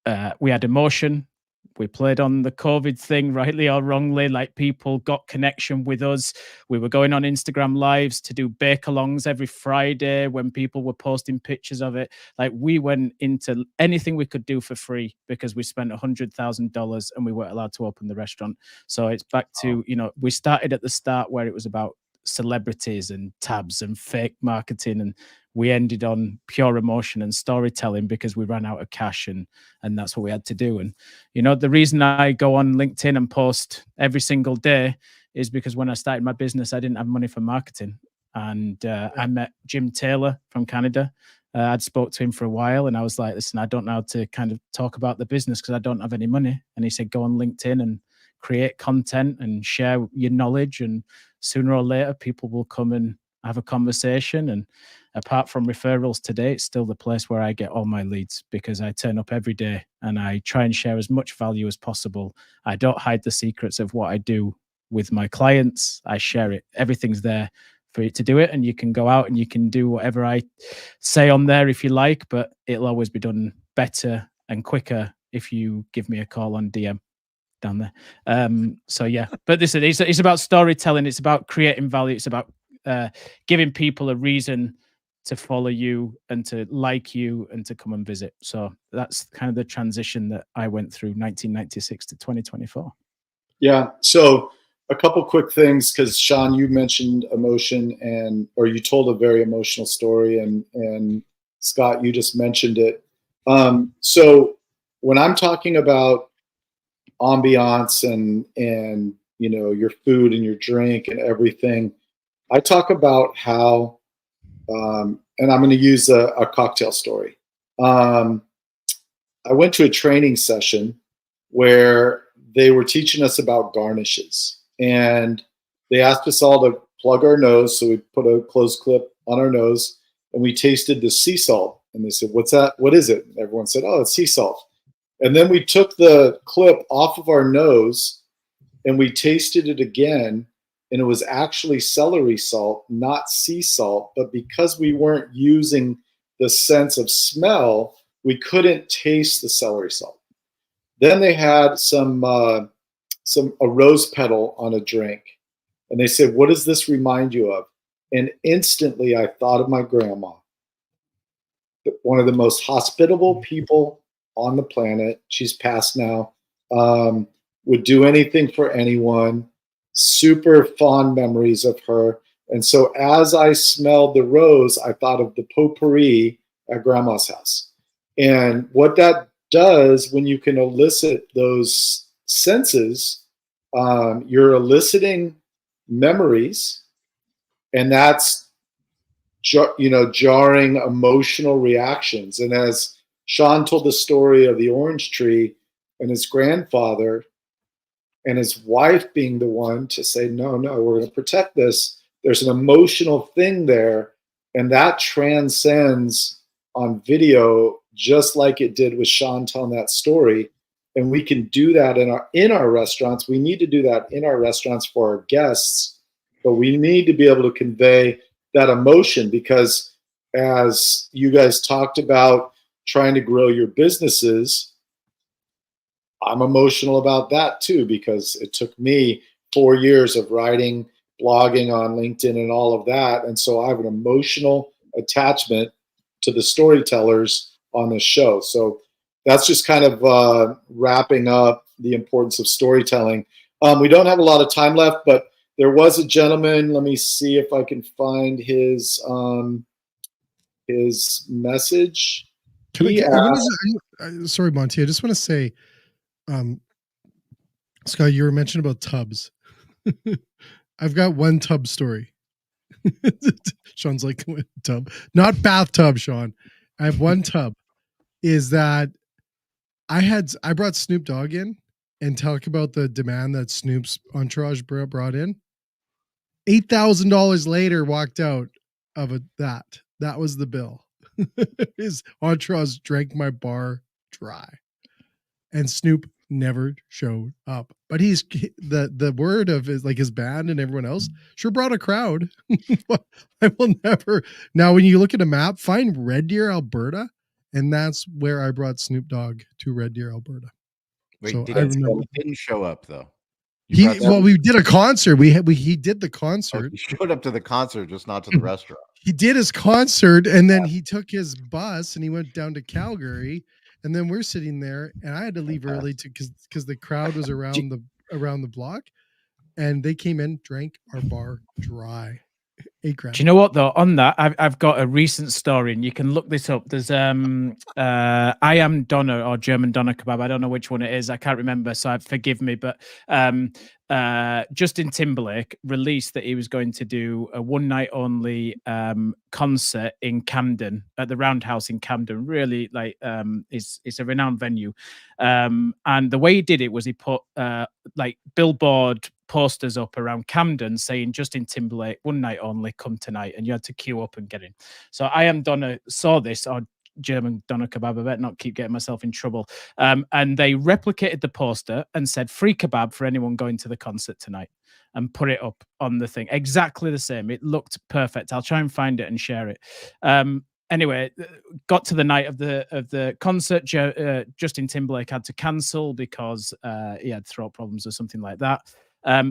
[SPEAKER 4] emotion. We played on the COVID thing, rightly or wrongly. Like, people got connection with us. We were going on Instagram lives to do bake-alongs every Friday when people were posting pictures of it. Like, we went into anything we could do for free because we spent $100,000 and we weren't allowed to open the restaurant. So it's back to, we started at the start where it was about celebrities and tabs and fake marketing, and we ended on pure emotion and storytelling because we ran out of cash, and that's what we had to do. And the reason I go on LinkedIn and post every single day is because when I started my business, I didn't have money for marketing, and I met Jim Taylor from Canada. I'd spoke to him for a while, and I was like, listen, I don't know how to kind of talk about the business because I don't have any money. And he said, go on LinkedIn and create content and share your knowledge, and sooner or later people will come and have a conversation. And apart from referrals today, it's still the place where I get all my leads because I turn up every day and I try and share as much value as possible. I don't hide the secrets of what I do with my clients. I share it. Everything's there for you to do it, and you can go out and you can do whatever I say on there if you like, but it'll always be done better and quicker if you give me a call on DM down there. So yeah, but listen, it's about storytelling. It's about creating value. It's about giving people a reason to follow you and to like you and to come and visit. So that's kind of the transition that I went through, 1996 to 2024.
[SPEAKER 1] Yeah. So a couple quick things, because Shawn, you mentioned emotion, or you told a very emotional story, and Scott, you just mentioned it. So when I'm talking about ambiance and your food and your drink and everything, I talk about how, and I'm going to use a cocktail story. I went to a training session where they were teaching us about garnishes, and they asked us all to plug our nose. So we put a closed clip on our nose and we tasted the sea salt, and they said, what's that? What is it? And everyone said, oh, it's sea salt. And then we took the clip off of our nose and we tasted it again, and it was actually celery salt, not sea salt. But because we weren't using the sense of smell, we couldn't taste the celery salt. Then they had a rose petal on a drink, and they said, what does this remind you of? And instantly I thought of my grandma, one of the most hospitable people on the planet. She's passed now. Would do anything for anyone. Super fond memories of her. And so as I smelled the rose, I thought of the potpourri at grandma's house. And what that does when you can elicit those senses, you're eliciting memories, and that's jarring emotional reactions. And as Shawn told the story of the orange tree and his grandfather and his wife being the one to say, no, we're going to protect this. There's an emotional thing there, and that transcends on video just like it did with Shawn telling that story. And we can do that in our restaurants. We need to do that in our restaurants for our guests, but we need to be able to convey that emotion, because as you guys talked about trying to grow your businesses, I'm emotional about that too, because it took me 4 years of writing, blogging on LinkedIn and all of that. And so I have an emotional attachment to the storytellers on this show. So that's just kind of wrapping up the importance of storytelling. We don't have a lot of time left, but there was a gentleman. Let me see if I can find his message.
[SPEAKER 3] Sorry, Monty. I just want to say, Scott, you were mentioning about tubs. I've got one tub story. Shawn's like, tub, not bathtub, Shawn. I have one tub. Is that I brought Snoop Dogg in and talk about the demand that Snoop's entourage brought in. $8,000 later, walked out of that. That was the bill. His entourage drank my bar dry, and Snoop never showed up. But he's the word of his band and everyone else sure brought a crowd. I will never. Now, when you look at a map, find Red Deer, Alberta, and that's where I brought Snoop Dogg to Red Deer, Alberta.
[SPEAKER 2] Wait,
[SPEAKER 3] so
[SPEAKER 2] he didn't show up though.
[SPEAKER 3] We did a concert. He did the concert.
[SPEAKER 2] He showed up to the concert, just not to the restaurant.
[SPEAKER 3] He did his concert, and then he took his bus and he went down to Calgary. And then we're sitting there, and I had to leave early because the crowd was around the block, and they came in, drank our bar dry. $8 grand.
[SPEAKER 4] Do you know what though? On that, I've got a recent story, and you can look this up. There's I Am Doner, or German Doner Kebab. I don't know which one it is. I can't remember, so forgive me. But Justin Timberlake released that he was going to do a one night only concert in Camden at the Roundhouse in Camden. Really, it's a renowned venue. And the way he did it was he put billboard posters up around Camden saying Justin Timberlake one night only, come tonight, and you had to queue up and get in. So I Am Donna saw this, or German Doner Kebab, I better not keep getting myself in trouble, and they replicated the poster and said free kebab for anyone going to the concert tonight, and put it up on the thing exactly the same. It looked perfect. I'll try and find it and share it. Anyway, got to the night of the concert. Justin Timberlake had to cancel because he had throat problems or something like that.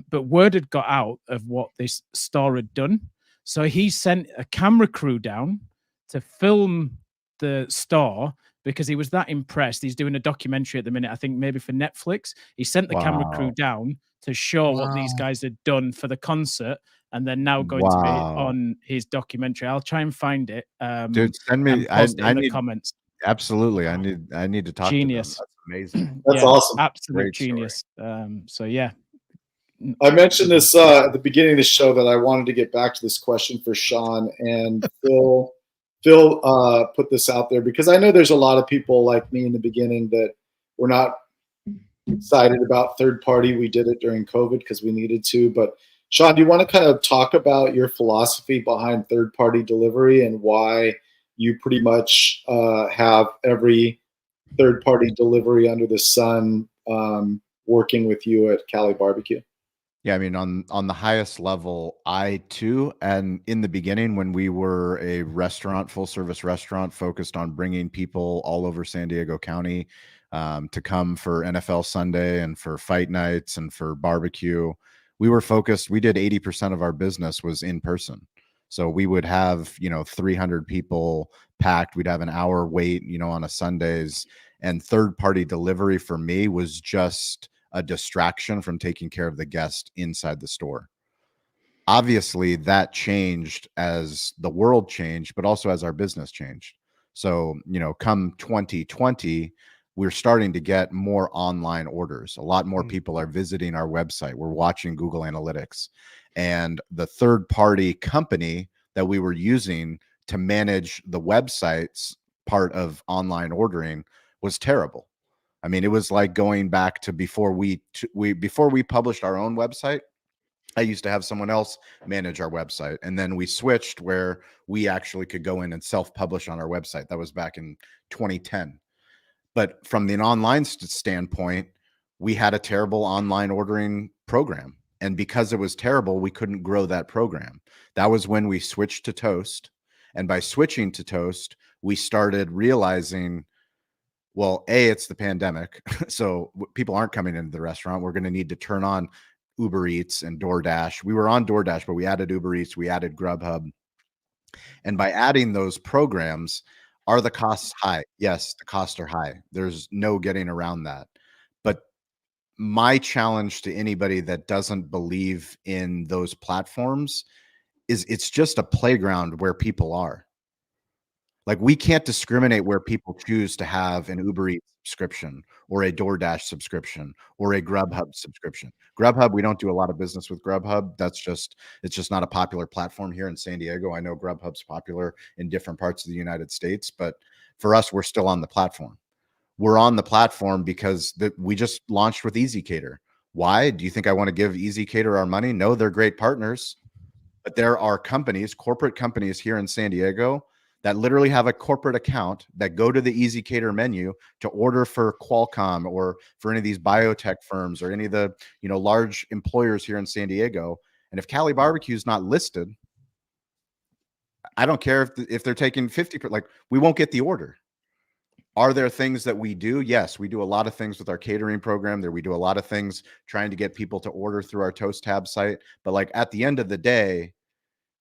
[SPEAKER 4] But word had got out of what this store had done. So he sent a camera crew down to film the store because he was that impressed. He's doing a documentary at the minute, I think maybe for Netflix. He sent the camera crew down to show what these guys had done for the concert, and they're now going to be on his documentary. I'll try and find it.
[SPEAKER 2] Dude, send me.
[SPEAKER 4] I need comments.
[SPEAKER 2] Absolutely, I need to talk
[SPEAKER 4] genius.
[SPEAKER 2] to them. That's amazing.
[SPEAKER 1] That's awesome.
[SPEAKER 4] Absolute
[SPEAKER 2] Great
[SPEAKER 4] genius. So yeah.
[SPEAKER 1] I mentioned this at the beginning of the show that I wanted to get back to this question for Shawn, and Phil put this out there because I know there's a lot of people like me in the beginning that were not excited about third party. We did it during COVID because we needed to. But Shawn, do you want to kind of talk about your philosophy behind third party delivery and why you pretty much have every third party delivery under the sun working with you at Cali Barbecue?
[SPEAKER 2] Yeah, I mean, on the highest level, I too, and in the beginning when we were a restaurant, full service restaurant focused on bringing people all over San Diego County to come for NFL Sunday and for fight nights and for barbecue, we were focused. We did 80% of our business was in person. So we would have, 300 people packed. We'd have an hour wait, on a Sundays, and third party delivery for me was just a distraction from taking care of the guest inside the store. obviously that changed as the world changed, but also as our business changed. So, come 2020, we're starting to get more online orders. A lot more people are visiting our website. We're watching Google Analytics. And the third-party company that we were using to manage the websites part of online ordering was terrible. I mean, it was like going back to before we published our own website. I used to have someone else manage our website, and then we switched where we actually could go in and self-publish on our website. That was back in 2010. But from the online standpoint, we had a terrible online ordering program. And because it was terrible, we couldn't grow that program. That was when we switched to Toast. And by switching to Toast, we started realizing, well, it's the pandemic. So people aren't coming into the restaurant. We're going to need to turn on Uber Eats and DoorDash. We were on DoorDash, but we added Uber Eats, we added Grubhub. And by adding those programs, are the costs high? Yes, the costs are high. There's no getting around that. But my challenge to anybody that doesn't believe in those platforms is it's just a playground where people are. Like, we can't discriminate where people choose to have an Uber Eats subscription or a DoorDash subscription or a Grubhub subscription. Grubhub, we don't do a lot of business with Grubhub. It's just not a popular platform here in San Diego. I know Grubhub's popular in different parts of the United States, but for us, we're still on the platform. We're on the platform because we just launched with EasyCater. Why? Do you think I want to give EasyCater our money? No, they're great partners, but there are corporate companies here in San Diego that literally have a corporate account that go to the EasyCater menu to order for Qualcomm or for any of these biotech firms or any of the large employers here in San Diego. And if Cali Barbecue is not listed, I don't care if they're taking 50%, like, we won't get the order. Are there things that we do? Yes, we do a lot of things with our catering program there. We do a lot of things trying to get people to order through our Toast Tab site. But like, at the end of the day,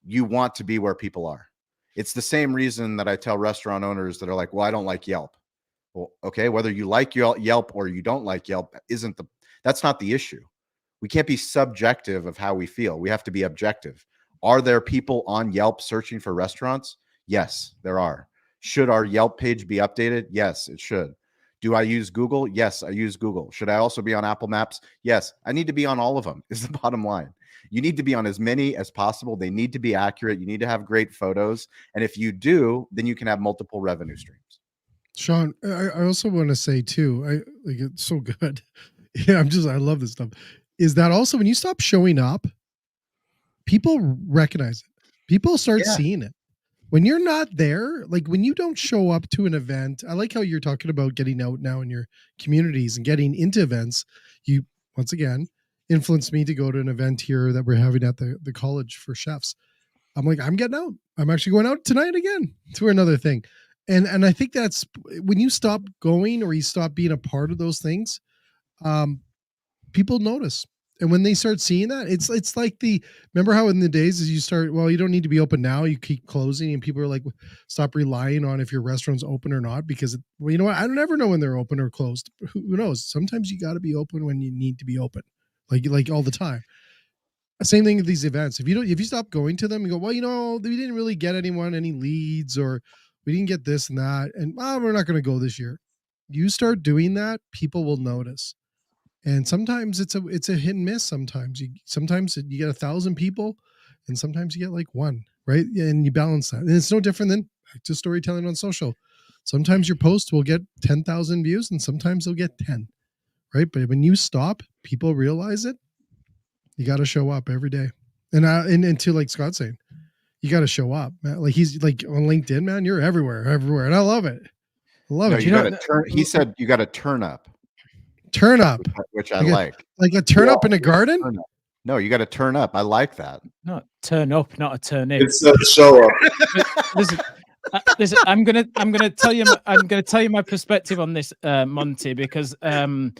[SPEAKER 2] you want to be where people are. It's the same reason that I tell restaurant owners that are like, well, I don't like Yelp. Well, okay, whether you like Yelp or you don't like Yelp that's not the issue. We can't be subjective of how we feel. We have to be objective. Are there people on Yelp searching for restaurants? Yes, there are. Should our Yelp page be updated? Yes, it should. Do I use Google? Yes, I use Google. Should I also be on Apple Maps? Yes, I need to be on all of them, is the bottom line. You need to be on as many as possible. They need to be accurate. You need to have great photos. And if you do, then you can have multiple revenue streams.
[SPEAKER 3] Shawn, I also want to say too, it's so good. Yeah, I love this stuff. Is that also when you stop showing up, people recognize it. People start seeing it. When you're not there, like when you don't show up to an event, I like how you're talking about getting out now in your communities and getting into events. You, once again, influenced me to go to an event here that we're having at the college for chefs. I'm like, I'm getting out. I'm actually going out tonight again to another thing. And I think that's when you stop going or you stop being a part of those things, people notice. And when they start seeing that, it's like remember how in the days as you start, well, you don't need to be open now, you keep closing, and people are like, stop relying on if your restaurant's open or not, because well, you know what, I don't ever know when they're open or closed. Who knows? Sometimes you got to be open when you need to be open, like all the time. Same thing with these events. If you stop going to them and go, well, we didn't really get any leads, or we didn't get this and that, and we're not going to go this year. You start doing that, people will notice. And sometimes it's a hit and miss. Sometimes you get 1,000 people, and sometimes you get like one, right? And you balance that. And it's no different than back to storytelling on social. Sometimes your post will get 10,000 views, and sometimes they'll get 10, right? But when you stop, people realize it. You got to show up every day. And to like Scott saying, you got to show up, man. Like he's like on LinkedIn, man, you're everywhere. And I love it.
[SPEAKER 2] He said you got to turn up.
[SPEAKER 3] Turn up,
[SPEAKER 2] which I like.
[SPEAKER 3] Like a turn up in a garden?
[SPEAKER 2] No, you got to turn up. I like that.
[SPEAKER 4] Not turn up, not a turn in.
[SPEAKER 1] It's a show up.
[SPEAKER 4] Listen, I'm gonna tell you my perspective on this, Monty, because listen,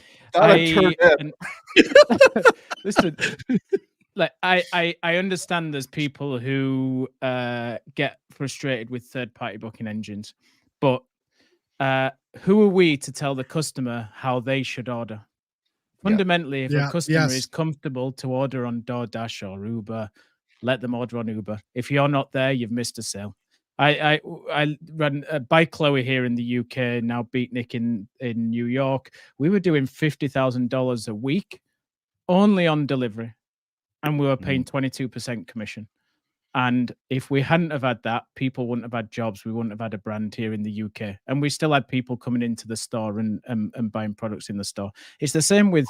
[SPEAKER 4] like I understand there's people who get frustrated with third-party booking engines, but who are we to tell the customer how they should order? Fundamentally, if a customer is comfortable to order on DoorDash or Uber, let them order on Uber. If you're not there, you've missed a sale. I run by Chloe here in the UK, now Beatnik in New York. We were doing $50,000 a week only on delivery, and we were paying 22% commission. And if we hadn't have had that, people wouldn't have had jobs. We wouldn't have had a brand here in the UK. And we still had people coming into the store and buying products in the store. It's the same with,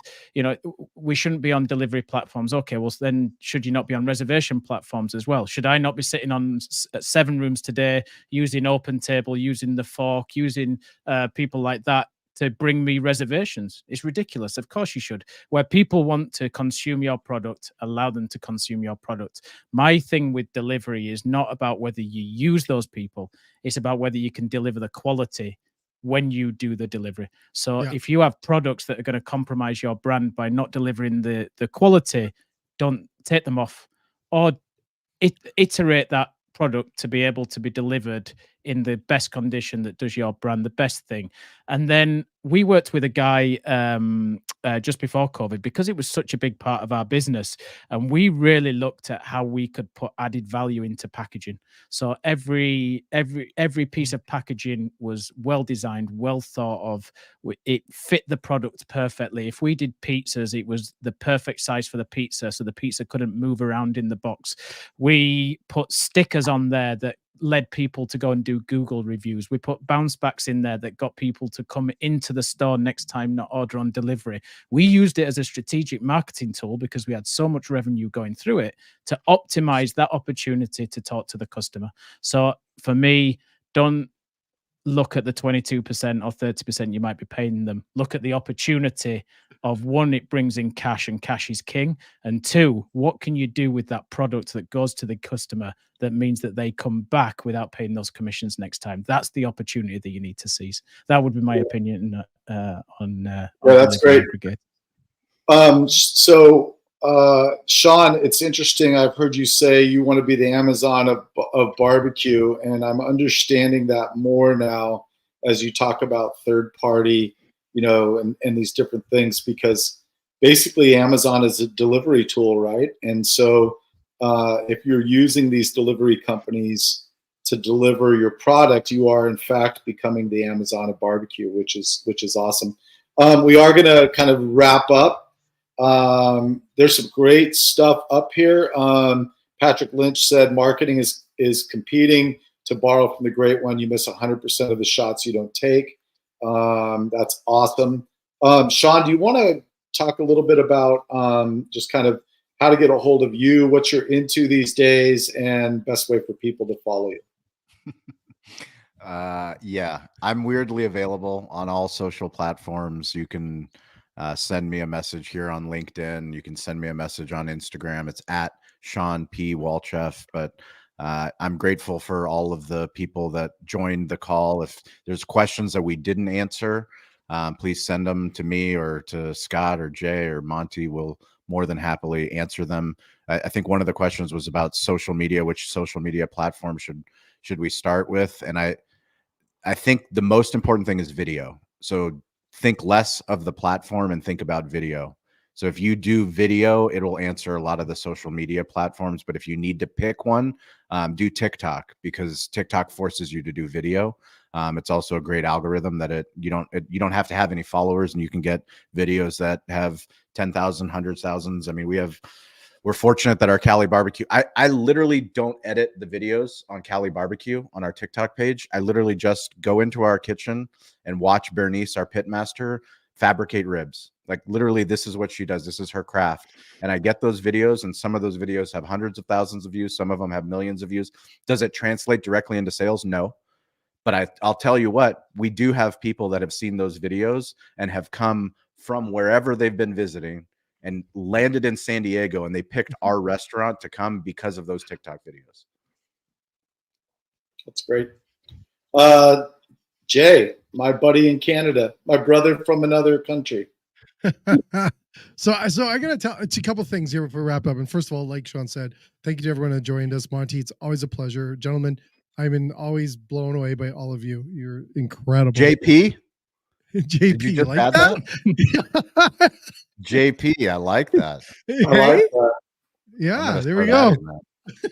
[SPEAKER 4] we shouldn't be on delivery platforms. Okay, well, then should you not be on reservation platforms as well? Should I not be sitting on 7 rooms today using OpenTable, using The Fork, using people like that to bring me reservations? It's ridiculous. Of course you should. Where people want to consume your product, allow them to consume your product. My thing with delivery is not about whether you use those people. It's about whether you can deliver the quality when you do the delivery. So if you have products that are going to compromise your brand by not delivering the quality, don't take them off, or iterate that product to be able to be delivered in the best condition that does your brand the best thing. And then we worked with a guy just before COVID, because it was such a big part of our business, and we really looked at how we could put added value into packaging. So every piece of packaging was well designed, well thought of. It fit the product perfectly. If we did pizzas, it was the perfect size for the pizza, so the pizza couldn't move around in the box. We put stickers on there that led people to go and do Google reviews. We put bounce backs in there that got people to come into the store next time, not order on delivery. We used it as a strategic marketing tool because we had so much revenue going through it to optimize that opportunity to talk to the customer. So for me, don't look at the 22% or 30% you might be paying them. Look at the opportunity of, one, it brings in cash, and cash is king. And 2, what can you do with that product that goes to the customer that means that they come back without paying those commissions next time? That's the opportunity that you need to seize. That would be my opinion on
[SPEAKER 1] that's great. Shawn, it's interesting. I've heard you say you want to be the Amazon of barbecue, and I'm understanding that more now as you talk about third party, and these different things, because basically Amazon is a delivery tool, right? And so if you're using these delivery companies to deliver your product, you are in fact becoming the Amazon of barbecue, which is awesome. We are going to kind of wrap up. There's some great stuff up here. Patrick Lynch said marketing is competing. To borrow from the great one, you miss 100% of the shots you don't take. That's awesome. Shawn, do you want to talk a little bit about just kind of how to get a hold of you, what you're into these days, and best way for people to follow you?
[SPEAKER 2] Yeah, I'm weirdly available on all social platforms. You can send me a message here on LinkedIn. You can send me a message on Instagram. It's at Shawn P. Walchef. But I'm grateful for all of the people that joined the call. If there's questions that we didn't answer, please send them to me or to Scott or Jay or Monty. We'll more than happily answer them. I think one of the questions was about social media. Which social media platform should we start with? And I think the most important thing is video. So think less of the platform and think about video. So if you do video, it will answer a lot of the social media platforms. But if you need to pick one, do TikTok, because TikTok forces you to do video. It's also a great algorithm that you don't have to have any followers, and you can get videos that have 10,000, 100,000. I mean, we're fortunate that our Cali Barbecue, I literally don't edit the videos on Cali Barbecue on our TikTok page. I literally just go into our kitchen and watch Bernice, our pitmaster, fabricate ribs. Like, literally, this is what she does. This is her craft. And I get those videos, and some of those videos have hundreds of thousands of views. Some of them have millions of views. Does it translate directly into sales? No. But I'll tell you what, we do have people that have seen those videos and have come from wherever they've been visiting and landed in San Diego, and they picked our restaurant to come because of those TikTok videos.
[SPEAKER 1] That's great. Jay, my buddy in Canada, my brother from another country.
[SPEAKER 3] So I gotta tell it's a couple things here before we wrap up. And first of all, like Shawn said, thank you to everyone who joined us. Monty, it's always a pleasure. Gentlemen, I'm always blown away by all of you. You're incredible.
[SPEAKER 2] JP?
[SPEAKER 3] JP, you like that?
[SPEAKER 2] JP, I like that.
[SPEAKER 3] Hey?
[SPEAKER 1] I like that.
[SPEAKER 3] Yeah, there we go.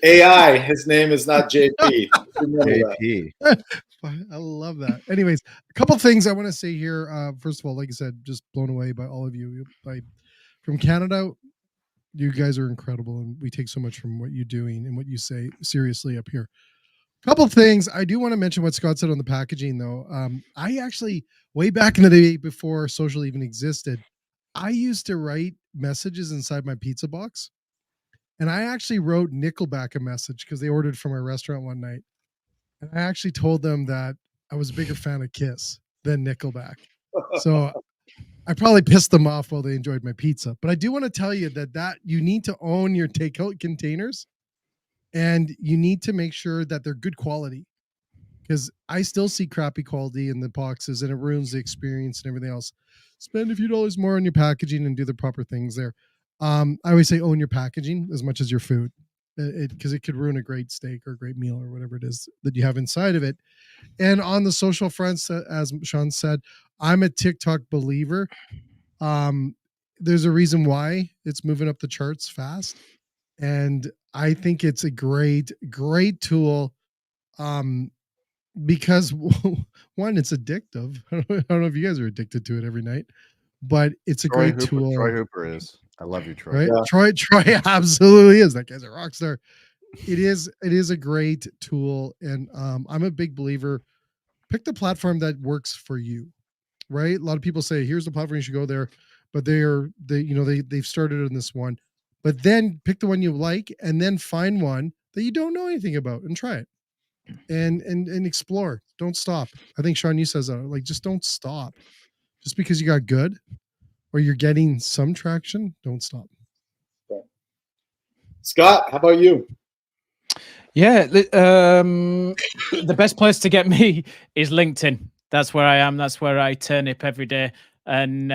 [SPEAKER 1] AI. His name is not JP. Remember that.
[SPEAKER 2] JP.
[SPEAKER 3] I love that. Anyways, a couple things I want to say here. First of all, like I said, just blown away by all of you. From Canada, you guys are incredible, and we take so much from what you're doing and what you say seriously up here. Couple things I do want to mention what Scott said on the packaging, though. I actually, way back in the day before social even existed, I used to write messages inside my pizza box, and I actually wrote Nickelback a message because they ordered from our restaurant one night. And I actually told them that I was a bigger fan of Kiss than Nickelback. So I probably pissed them off while they enjoyed my pizza. But I do want to tell you that you need to own your takeout containers, and you need to make sure that they're good quality, because I still see crappy quality in the boxes and it ruins the experience and everything else. Spend a few dollars more on your packaging and do the proper things there. I always say own your packaging as much as your food, because it could ruin a great steak or a great meal or whatever it is that you have inside of it. And on the social fronts, as Shawn said, I'm a TikTok believer. There's a reason why it's moving up the charts fast, and I think it's a great tool. Because one, it's addictive. I don't know if you guys are addicted to it every night, but it's a great tool.
[SPEAKER 2] Troy Hooper is. I love you, Troy.
[SPEAKER 3] Right?
[SPEAKER 1] Yeah.
[SPEAKER 3] Troy absolutely is. That guy's a rock star. It is a great tool, and I'm a big believer. Pick the platform that works for you, right? A lot of people say, here's the platform, you should go there, but they've started on this one. But then pick the one you like, and then find one that you don't know anything about and try it. And explore. Don't stop. I think Shawn, you says like, just don't stop. Just because you got good or you're getting some traction, don't stop.
[SPEAKER 1] Scott, how about you?
[SPEAKER 4] Yeah, the best place to get me is LinkedIn. That's where I am. That's where I turnip every day. And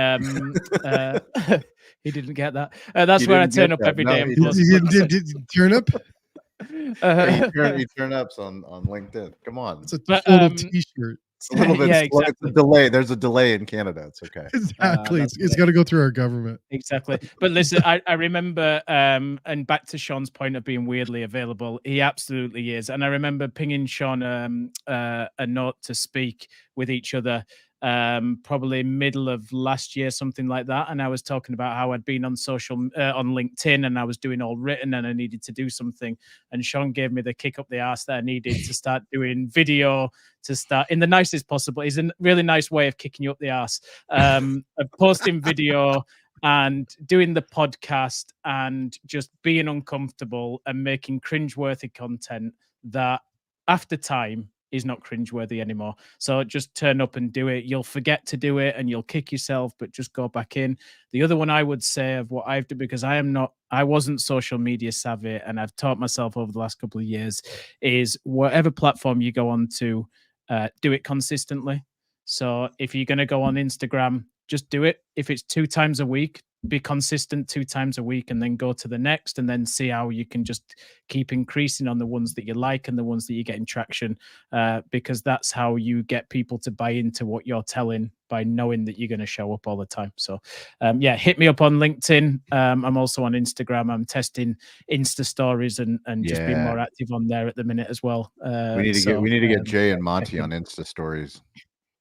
[SPEAKER 4] he didn't get that. That's where I turn up every day.
[SPEAKER 3] Did turnip?
[SPEAKER 2] You turn ups on LinkedIn. Come on.
[SPEAKER 3] It's a total t-shirt.
[SPEAKER 2] It's a little bit slow.
[SPEAKER 4] Exactly.
[SPEAKER 2] It's a delay. There's a delay in Canada. It's okay.
[SPEAKER 3] Exactly. It's got to go through our government.
[SPEAKER 4] Exactly. But listen, I remember, and back to Shawn's point of being weirdly available, he absolutely is. And I remember pinging Shawn a note to speak with each other, probably middle of last year, something like that. And I was talking about how I'd been on on LinkedIn, and I was doing all written, and I needed to do something. And Shawn gave me the kick up the arse that I needed to start doing video, to start in the nicest possible. It's a really nice way of kicking you up the arse, of posting video and doing the podcast and just being uncomfortable and making cringeworthy content that after time is not cringeworthy anymore. So just turn up and do it. You'll forget to do it and you'll kick yourself, but just go back in. The other one I would say of what I've done, because I wasn't social media savvy, and I've taught myself over the last couple of years, is whatever platform you go on to, do it consistently. So if you're going to go on Instagram, just do it. If it's 2 times a week, be consistent 2 times a week, and then go to the next, and then see how you can just keep increasing on the ones that you like and the ones that you're getting traction, because that's how you get people to buy into what you're telling, by knowing that you're going to show up all the time. So yeah, hit me up on LinkedIn. I'm also on Instagram. I'm testing Insta stories and just being more active on there at the minute as well.
[SPEAKER 2] We need to get Jay and Monty on Insta stories.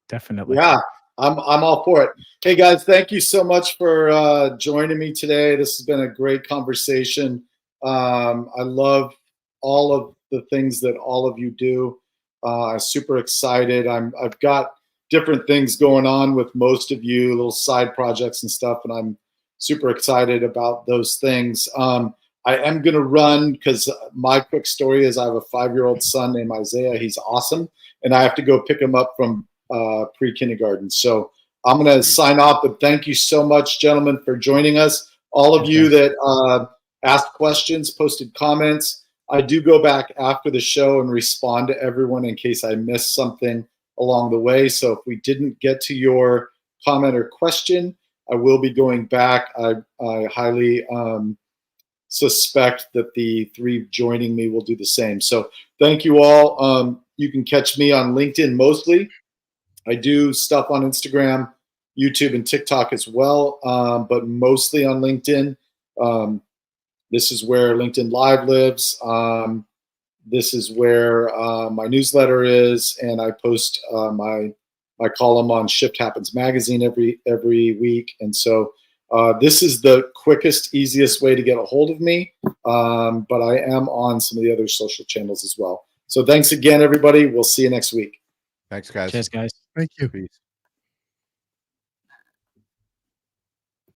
[SPEAKER 4] Definitely.
[SPEAKER 1] Yeah, I'm all for it. Hey guys, thank you so much for joining me today. This has been a great conversation. I love all of the things that all of you do. I'm super excited. I've got different things going on with most of you, little side projects and stuff, and I'm super excited about those things. I am going to run, because my quick story is I have a 5-year-old son named Isaiah. He's awesome, and I have to go pick him up from pre-kindergarten. So I'm going to sign off, but thank you so much, gentlemen, for joining us. All of you that asked questions, posted comments. I do go back after the show and respond to everyone in case I missed something along the way. So if we didn't get to your comment or question, I will be going back. I highly suspect that the 3 joining me will do the same. So thank you all. You can catch me on LinkedIn mostly. I do stuff on Instagram, YouTube, and TikTok as well, but mostly on LinkedIn. This is where LinkedIn Live lives. This is where my newsletter is, and I post my column on Shift Happens magazine every week. And so this is the quickest, easiest way to get a hold of me. But I am on some of the other social channels as well. So thanks again, everybody. We'll see you next week.
[SPEAKER 2] Thanks, guys.
[SPEAKER 4] Cheers, guys.
[SPEAKER 3] Thank you.
[SPEAKER 2] Peace.